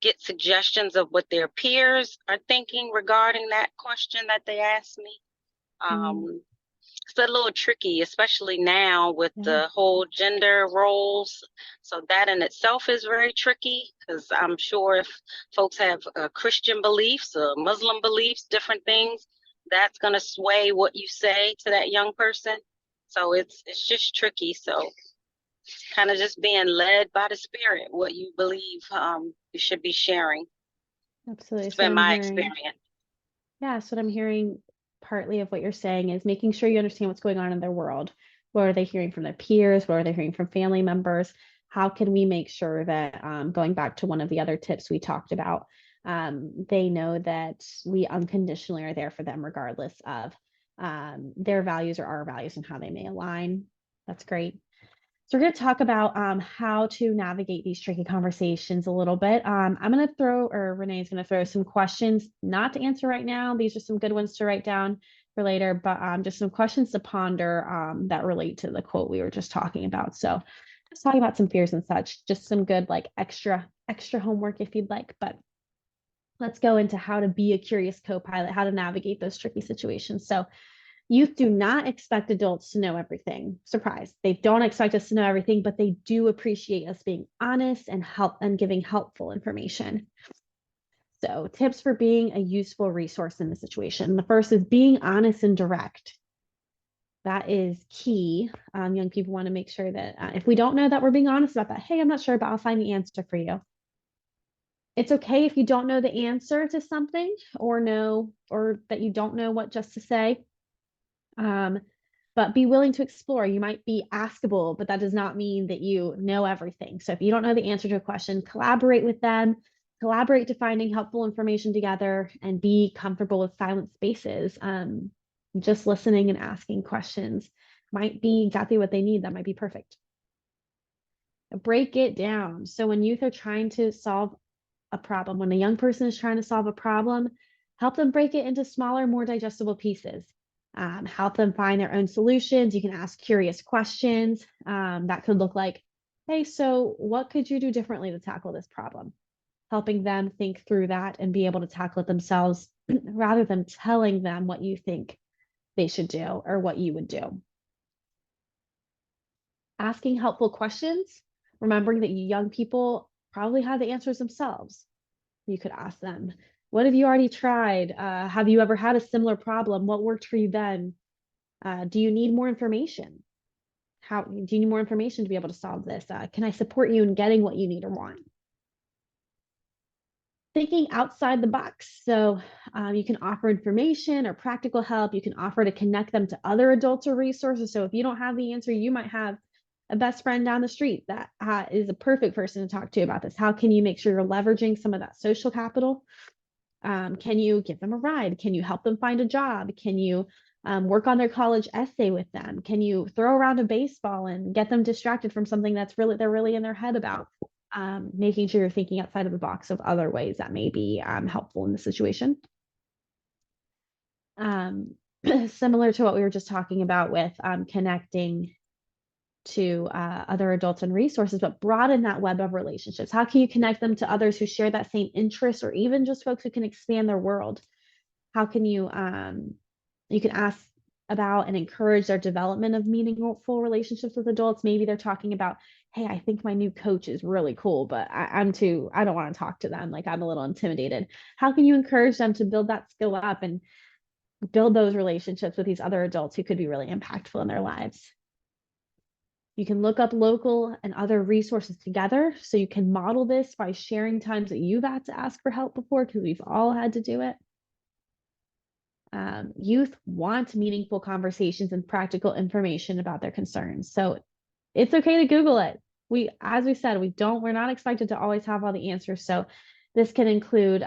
get suggestions of what their peers are thinking regarding that question that they asked me. It's a little tricky, especially now with the whole gender roles. So that in itself is very tricky, because I'm sure if folks have Christian beliefs or Muslim beliefs, different things, that's going to sway what you say to that young person. So it's just tricky. So kind of just being led by the Spirit, what you believe you should be sharing. Absolutely. It's been my experience. Yeah, so what I'm hearing partly of what you're saying is making sure you understand what's going on in their world. What are they hearing from their peers? What are they hearing from family members? How can we make sure that, going back to one of the other tips we talked about, they know that we unconditionally are there for them regardless of their values or our values and how they may align. That's great. So we're going to talk about how to navigate these tricky conversations a little bit. I'm going to Renee's going to throw some questions, not to answer right now. These are some good ones to write down for later, but just some questions to ponder that relate to the quote we were just talking about. So just talking about some fears and such, just some good like extra homework if you'd like, but let's go into how to be a curious co-pilot, how to navigate those tricky situations. So youth do not expect adults to know everything. Surprise. They don't expect us to know everything, but they do appreciate us being honest and giving helpful information. So tips for being a useful resource in the situation. The first is being honest and direct. That is key. Young people want to make sure that if we don't know that, we're being honest about that. Hey, I'm not sure, but I'll find the answer for you. It's okay if you don't know the answer to something or that you don't know what just to say. but be willing to explore. You might be askable, but that does not mean that you know everything. So if you don't know the answer to a question, collaborate with them, collaborate to finding helpful information together, and be comfortable with silent spaces. Just listening and asking questions might be exactly what they need. That might be perfect. Break it down. So when youth are trying to solve a problem, when a young person is trying to solve a problem, help them break it into smaller, more digestible pieces. Help them find their own solutions. You can ask curious questions. That could look like, hey, so what could you do differently to tackle this problem? Helping them think through that and be able to tackle it themselves rather than telling them what you think they should do or what you would do. Asking helpful questions, remembering that young people probably have the answers themselves. You could ask them, what have you already tried? Have you ever had a similar problem? What worked for you then? Do you need more information? Do you need more information to be able to solve this? Can I support you in getting what you need or want? Thinking outside the box. So you can offer information or practical help. You can offer to connect them to other adults or resources. So if you don't have the answer, you might have a best friend down the street that is a perfect person to talk to about this. How can you make sure you're leveraging some of that social capital? Can you give them a ride? Can you help them find a job? Can you work on their college essay with them? Can you throw around a baseball and get them distracted from something they're really in their head about? Making sure you're thinking outside of the box of other ways that may be helpful in the situation. Similar to what we were just talking about with connecting to other adults and resources, but broaden that web of relationships. How can you connect them to others who share that same interest, or even just folks who can expand their world? How can you can ask about and encourage their development of meaningful relationships with adults. Maybe they're talking about, hey, I think my new coach is really cool, but I don't want to talk to them. Like, I'm a little intimidated. How can you encourage them to build that skill up and build those relationships with these other adults who could be really impactful in their lives? You can look up local and other resources together. So you can model this by sharing times that you've had to ask for help before, because we've all had to do it. Youth want meaningful conversations and practical information about their concerns. So it's okay to Google it. As we said, we're not expected to always have all the answers. So this can include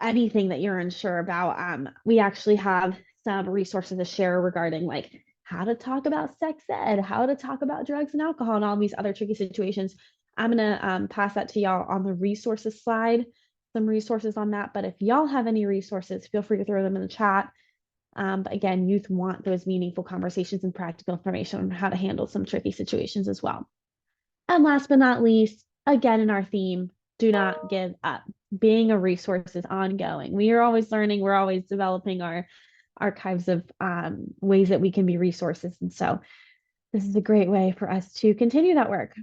anything that you're unsure about. We actually have some resources to share regarding like how to talk about sex ed, how to talk about drugs and alcohol, and all these other tricky situations. I'm gonna pass that to y'all on the resources slide, some resources on that. But if y'all have any resources, feel free to throw them in the chat. But again, youth want those meaningful conversations and practical information on how to handle some tricky situations as well. And last but not least, again, in our theme, do not give up. Being a resource is ongoing. We are always learning. We're always developing our archives of ways that we can be resources. And so this is a great way for us to continue that work.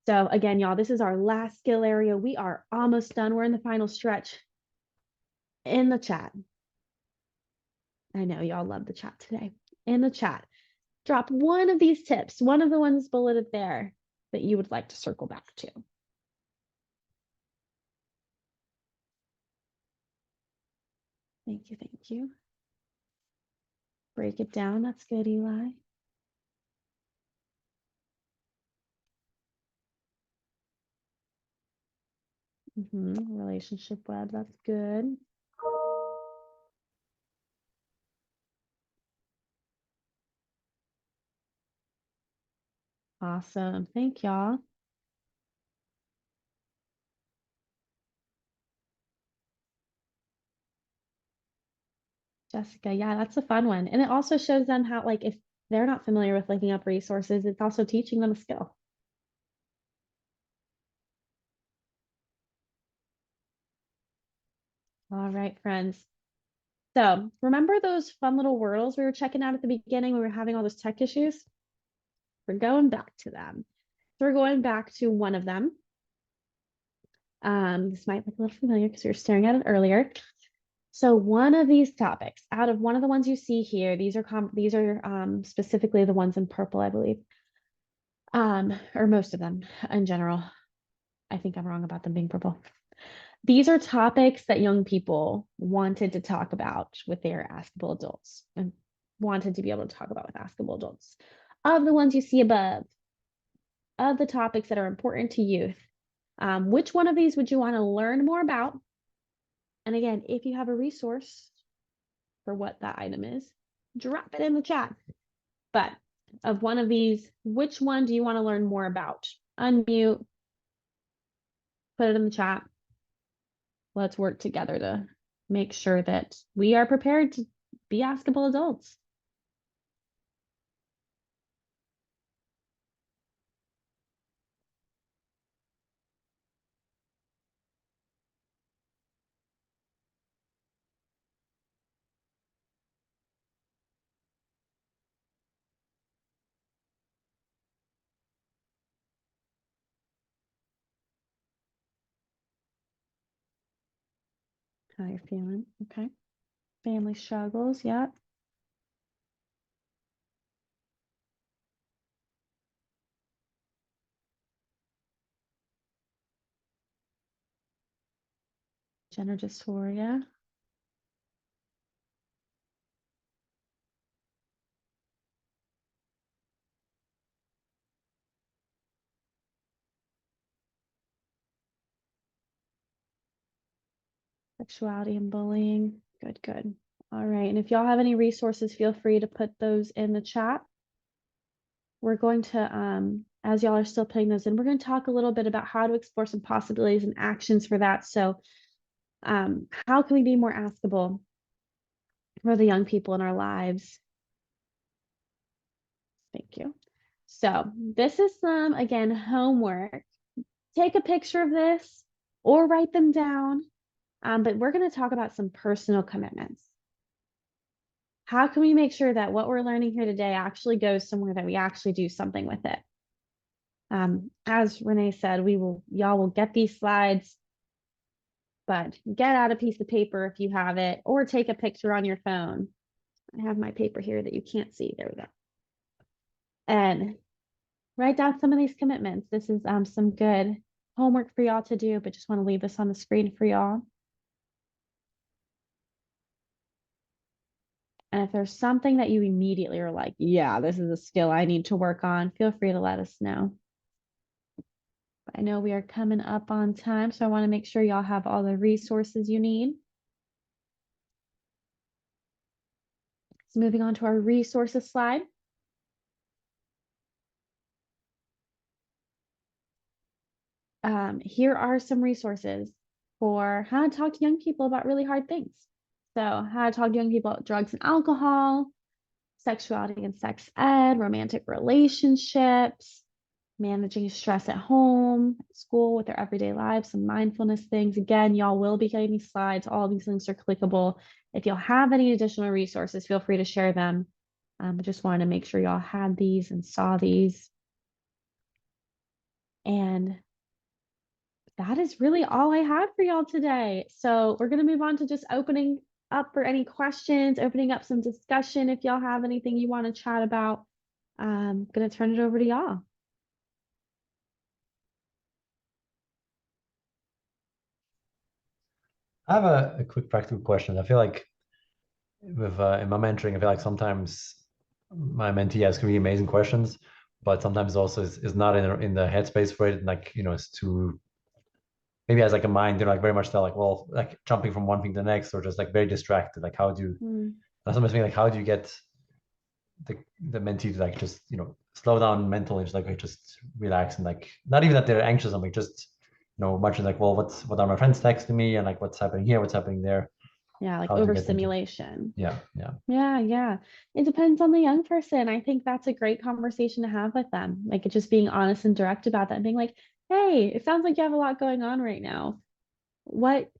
So again, y'all, this is our last skill area. We are almost done. We're in the final stretch. In the chat, I know y'all love the chat today. In the chat, drop one of these tips, one of the ones bulleted there that you would like to circle back to. Thank you, thank you. Break it down. That's good, Eli. Relationship web, that's good. Awesome. Thank y'all. Jessica, yeah, that's a fun one. And it also shows them how, like, if they're not familiar with looking up resources, it's also teaching them a skill. All right, friends. So remember those fun little wordles we were checking out at the beginning when we were having all those tech issues? We're going back to them. So we're going back to one of them. This might look a little familiar because we were staring at it earlier. So one of these topics, out of one of the ones you see here, these are specifically the ones in purple, I believe, or most of them in general. I think I'm wrong about them being purple. These are topics that young people wanted to talk about with their Askable adults. And wanted to be able to talk about with Askable Adults. Of the ones you see above, of the topics that are important to youth, which one of these would you want to learn more about? And again, if you have a resource for what that item is, drop it in the chat. But of one of these, which one do you want to learn more about? Unmute, put it in the chat. Let's work together to make sure that we are prepared to be Askable Adults. How you're feeling? Okay. Family struggles, yep. Gender dysphoria. Sexuality and bullying. Good, good. All right. And if y'all have any resources, feel free to put those in the chat. We're going to, as y'all are still putting those in, we're going to talk a little bit about how to explore some possibilities and actions for that. So how can we be more askable for the young people in our lives? Thank you. So this is some, again, homework. Take a picture of this or write them down. But we're going to talk about some personal commitments. How can we make sure that what we're learning here today actually goes somewhere, that we actually do something with it? As Renee said, y'all will get these slides, but get out a piece of paper if you have it, or take a picture on your phone. I have my paper here that you can't see. There we go. And write down some of these commitments. This is some good homework for y'all to do, but just want to leave this on the screen for y'all. And if there's something that you immediately are like, yeah, this is a skill I need to work on, feel free to let us know. I know we are coming up on time, so I want to make sure y'all have all the resources you need. So moving on to our resources slide. Here are some resources for how to talk to young people about really hard things. So how to talk to young people about drugs and alcohol, sexuality and sex ed, romantic relationships, managing stress at home, school, with their everyday lives, some mindfulness things. Again, y'all will be getting these slides. All these links are clickable. If y'all have any additional resources, feel free to share them. I just wanted to make sure y'all had these and saw these. And that is really all I had for y'all today. So we're going to move on to just opening up for any questions, opening up some discussion. If y'all have anything you want to chat about, I'm going to turn it over to y'all. I have a quick practical question. I feel like with in my mentoring, I feel like sometimes my mentee asks really amazing questions, but sometimes also is not in the headspace for it. Like, you know, it's too, maybe has like a mind, you know, like very much like, well, like jumping from one thing to the next, or just like very distracted. Like how do you, I sometimes think like, how do you get the mentee to like just, you know, slow down mentally, just like just relax, and like not even that they're anxious, I'm like just, you know, much like, well, what are my friends texting me, and like what's happening here, what's happening there. Yeah, like How to get them to- overstimulation. Yeah. Yeah. It depends on the young person. I think that's a great conversation to have with them. Like just being honest and direct about that and being like, hey, it sounds like you have a lot going on right now. What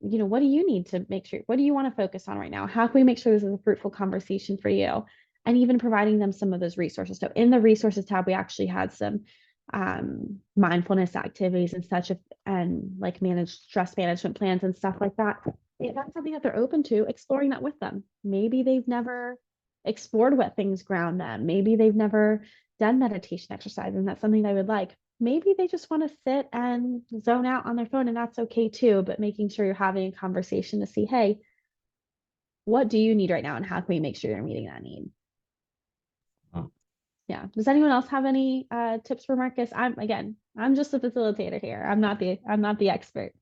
do you need to make sure, what do you want to focus on right now? How can we make sure this is a fruitful conversation for you? And even providing them some of those resources. So in the resources tab, we actually had some mindfulness activities and such, and like managed stress management plans and stuff like that. If that's something that they're open to, exploring that with them. Maybe they've never explored what things ground them. Maybe they've never done meditation exercise, and that's something they would like. Maybe they just want to sit and zone out on their phone, and that's okay too. But making sure you're having a conversation to see, hey, what do you need right now and how can we make sure you're meeting that need? Yeah. Does anyone else have any tips for Marcus? I'm just a facilitator here. I'm not the expert.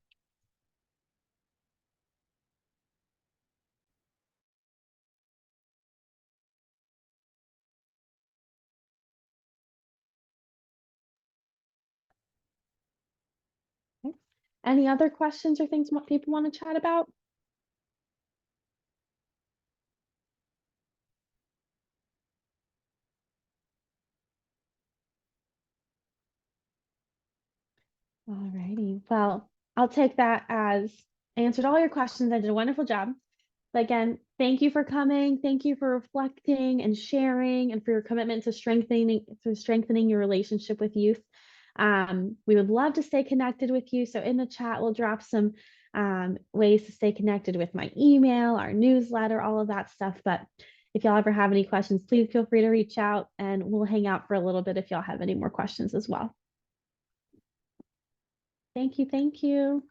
Okay. Any other questions or things what people want to chat about? Alrighty. Well, I'll take that as I answered all your questions. I did a wonderful job. But again, thank you for coming. Thank you for reflecting and sharing and for your commitment to strengthening your relationship with youth. We would love to stay connected with you. So in the chat, we'll drop some ways to stay connected with my email, our newsletter, all of that stuff. But if y'all ever have any questions, please feel free to reach out and we'll hang out for a little bit if y'all have any more questions as well. Thank you. Thank you.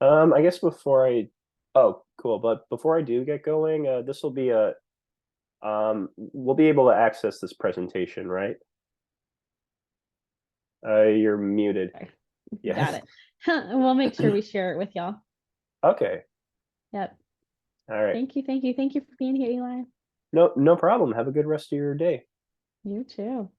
I guess oh, cool. But before I do get going, this will be we'll be able to access this presentation, right? You're muted. Yeah. Got it. We'll make sure we share it with y'all. Okay. Yep. All right. Thank you. Thank you. Thank you for being here, Eli. No problem. Have a good rest of your day. You too.